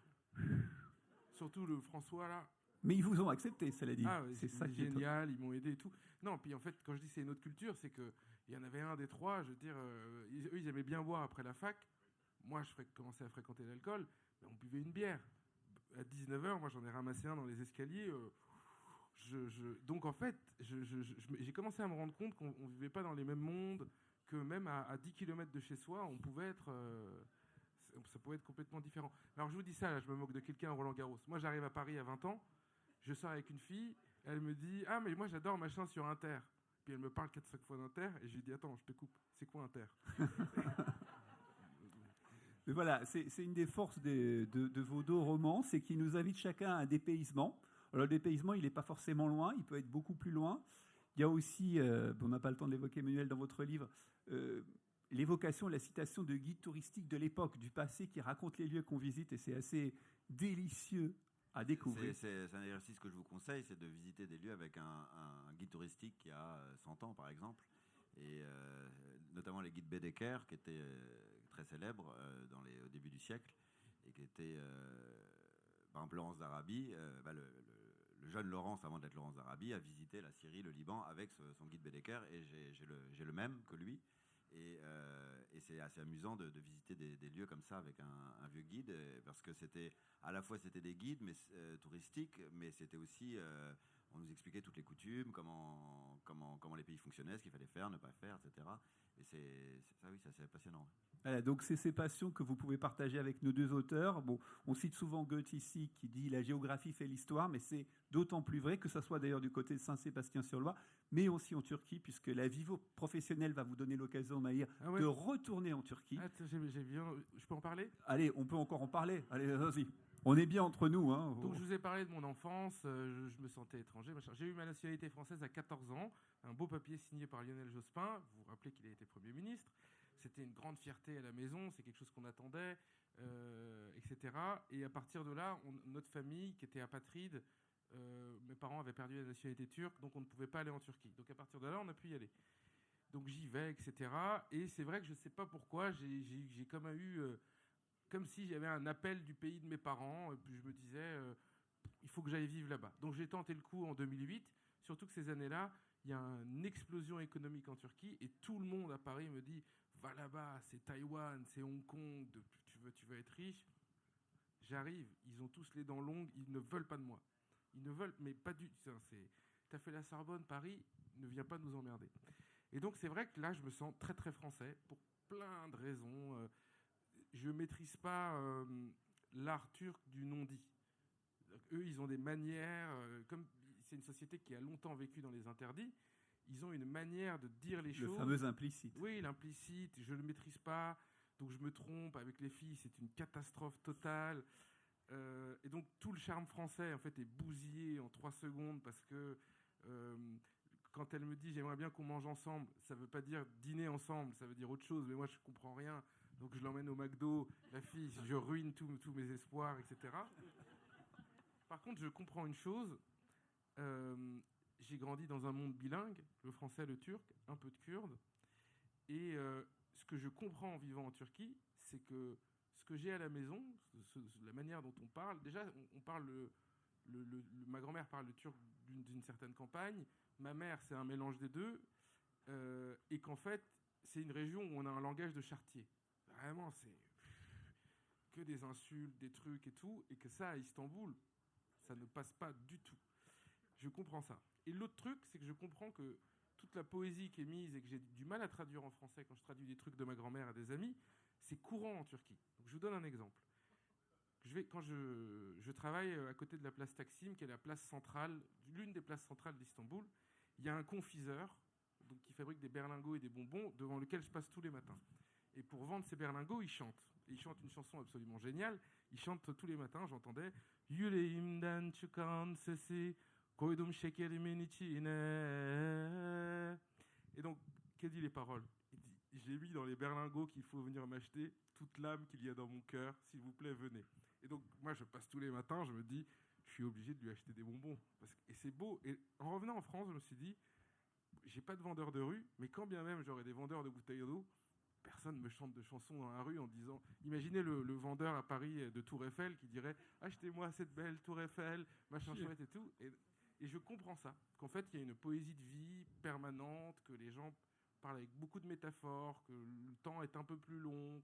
[SPEAKER 2] surtout le François, là...
[SPEAKER 1] Mais ils vous ont accepté, cela dit.
[SPEAKER 2] Ah,
[SPEAKER 1] c'est ça qui est
[SPEAKER 2] génial, ils m'ont aidé et tout. Non, puis en fait, quand je dis c'est une autre culture, c'est qu'il y en avait un des 3, je veux dire, eux, ils aimaient bien boire après la fac. Moi, je commençais à fréquenter l'alcool, mais on buvait une bière. À 19h, moi, j'en ai ramassé un dans les escaliers. Donc, en fait, j'ai commencé à me rendre compte qu'on ne vivait pas dans les mêmes mondes, que même à 10 km de chez soi, on pouvait être... ça pouvait être complètement différent. Alors, je vous dis ça, là, je me moque de quelqu'un, Roland Garros. Moi, j'arrive à Paris à 20 ans, je sors avec une fille, elle me dit « Ah, mais moi, j'adore machin sur Inter ». Puis elle me parle 4-5 fois d'Inter, et je lui dis « Attends, je te coupe, c'est quoi Inter ?»
[SPEAKER 1] Mais voilà, c'est une des forces de vos 2 romans, c'est qu'ils nous invitent chacun à un dépaysement. Alors, le dépaysement, il n'est pas forcément loin, il peut être beaucoup plus loin. Il y a aussi, on n'a pas le temps de l'évoquer, Emmanuel, dans votre livre, l'évocation, la citation de guides touristiques de l'époque, du passé, qui racontent les lieux qu'on visite, et c'est assez délicieux à découvrir.
[SPEAKER 3] C'est un exercice que je vous conseille, c'est de visiter des lieux avec un guide touristique qui a 100 ans, par exemple, et notamment les guides Baedeker, qui étaient très célèbres au début du siècle, et qui étaient, par exemple, Laurence d'Arabie, le jeune Laurence, avant d'être Laurence d'Arabie, a visité la Syrie, le Liban, avec son guide Baedeker, et j'ai le même que lui. Et c'est assez amusant de visiter des lieux comme ça avec un vieux guide, parce que à la fois c'était des guides touristiques, mais c'était aussi, on nous expliquait toutes les coutumes, comment les pays fonctionnaient, ce qu'il fallait faire, ne pas faire, etc. Et c'est assez passionnant.
[SPEAKER 1] Voilà, donc c'est ces passions que vous pouvez partager avec nos 2 auteurs. Bon, on cite souvent Goethe ici qui dit « La géographie fait l'histoire », mais c'est d'autant plus vrai, que ce soit d'ailleurs du côté de Saint-Sébastien-sur-Loire, mais aussi en Turquie, puisque la vie professionnelle va vous donner l'occasion, Maïr, de retourner en Turquie.
[SPEAKER 2] Je peux en parler?
[SPEAKER 1] Allez, on peut encore en parler. Allez, vas-y. On est bien entre nous. Hein.
[SPEAKER 2] Donc je vous ai parlé de mon enfance, je me sentais étranger. J'ai eu ma nationalité française à 14 ans, un beau papier signé par Lionel Jospin. Vous vous rappelez qu'il a été Premier ministre. C'était une grande fierté à la maison, c'est quelque chose qu'on attendait, etc. Et à partir de là, notre famille, qui était apatride, mes parents avaient perdu la nationalité turque, donc on ne pouvait pas aller en Turquie. Donc à partir de là, on a pu y aller. Donc j'y vais, etc. Et c'est vrai que je ne sais pas pourquoi, j'ai comme eu... comme si j'avais un appel du pays de mes parents, et puis je me disais, il faut que j'aille vivre là-bas. Donc j'ai tenté le coup en 2008, surtout que ces années-là, il y a une explosion économique en Turquie, et tout le monde à Paris me dit, va là-bas, c'est Taïwan, c'est Hong Kong, tu veux être riche. J'arrive, ils ont tous les dents longues, ils ne veulent pas de moi. Ils ne veulent, mais pas du tout. T'as fait la Sorbonne, Paris, ne viens pas nous emmerder. Et donc c'est vrai que là, je me sens très très français, pour plein de raisons. Je ne maîtrise pas l'art turc du non-dit. Eux, ils ont des manières, comme c'est une société qui a longtemps vécu dans les interdits, ils ont une manière de dire les
[SPEAKER 1] Le
[SPEAKER 2] choses.
[SPEAKER 1] fameux implicite.
[SPEAKER 2] Oui, l'implicite, je ne le maîtrise pas, donc je me trompe. Avec les filles, c'est une catastrophe totale. Et donc tout le charme français en fait est bousillé en 3 secondes parce que quand elle me dit j'aimerais bien qu'on mange ensemble, ça veut pas dire dîner ensemble, ça veut dire autre chose. Mais moi je comprends rien, donc je l'emmène au McDo. La fille, je ruine tous mes espoirs, etc. Par contre, je comprends une chose. J'ai grandi dans un monde bilingue, le français, le turc, un peu de kurde. Et ce que je comprends en vivant en Turquie, c'est que ce que j'ai à la maison, la manière dont on parle, déjà, on parle ma grand-mère parle le turc d'une certaine campagne, ma mère, c'est un mélange des deux, et qu'en fait, c'est une région où on a un langage de charretier. Vraiment, c'est que des insultes, des trucs et tout, et que ça, à Istanbul, ça ne passe pas du tout. Je comprends ça. Et l'autre truc, c'est que je comprends que toute la poésie qui est mise et que j'ai du mal à traduire en français quand je traduis des trucs de ma grand-mère à des amis, c'est courant en Turquie. Donc je vous donne un exemple. Quand je travaille à côté de la place Taksim, qui est la place centrale, l'une des places centrales d'Istanbul, il y a un confiseur donc, qui fabrique des berlingots et des bonbons devant lequel je passe tous les matins. Et pour vendre ces berlingots, il chante. Et il chante une chanson absolument géniale. Il chante tous les matins, j'entendais « Yüreğimden çıkan sesi koydum şekerimin içine ». Et donc, que dit les paroles? Il dit « J'ai mis dans les berlingots qu'il faut venir m'acheter toute l'âme qu'il y a dans mon cœur. S'il vous plaît, venez. » Et donc, moi, je passe tous les matins, je me dis « Je suis obligé de lui acheter des bonbons. » Et c'est beau. Et en revenant en France, je me suis dit « J'ai pas de vendeur de rue, mais quand bien même j'aurais des vendeurs de bouteilles d'eau, personne ne me chante de chansons dans la rue en disant... Imaginez le vendeur à Paris de Tour Eiffel qui dirait « Achetez-moi cette belle Tour Eiffel, machin chouette et tout. » Et je comprends ça, qu'en fait, il y a une poésie de vie permanente, que les gens parlent avec beaucoup de métaphores, que le temps est un peu plus long.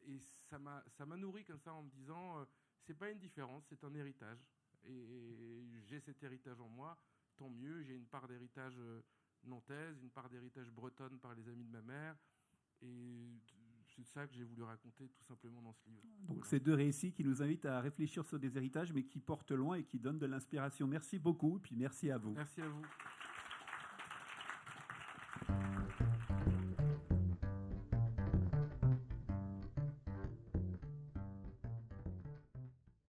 [SPEAKER 2] Et ça m'a nourri comme ça en me disant c'est pas une différence, c'est un héritage. Et j'ai cet héritage en moi, tant mieux. J'ai une part d'héritage nantaise, une part d'héritage bretonne par les amis de ma mère. Et c'est ça que j'ai voulu raconter tout simplement dans ce livre.
[SPEAKER 1] Donc
[SPEAKER 2] voilà.
[SPEAKER 1] Ces deux récits qui nous invitent à réfléchir sur des héritages, mais qui portent loin et qui donnent de l'inspiration. Merci beaucoup, et puis merci à vous.
[SPEAKER 2] Merci à vous.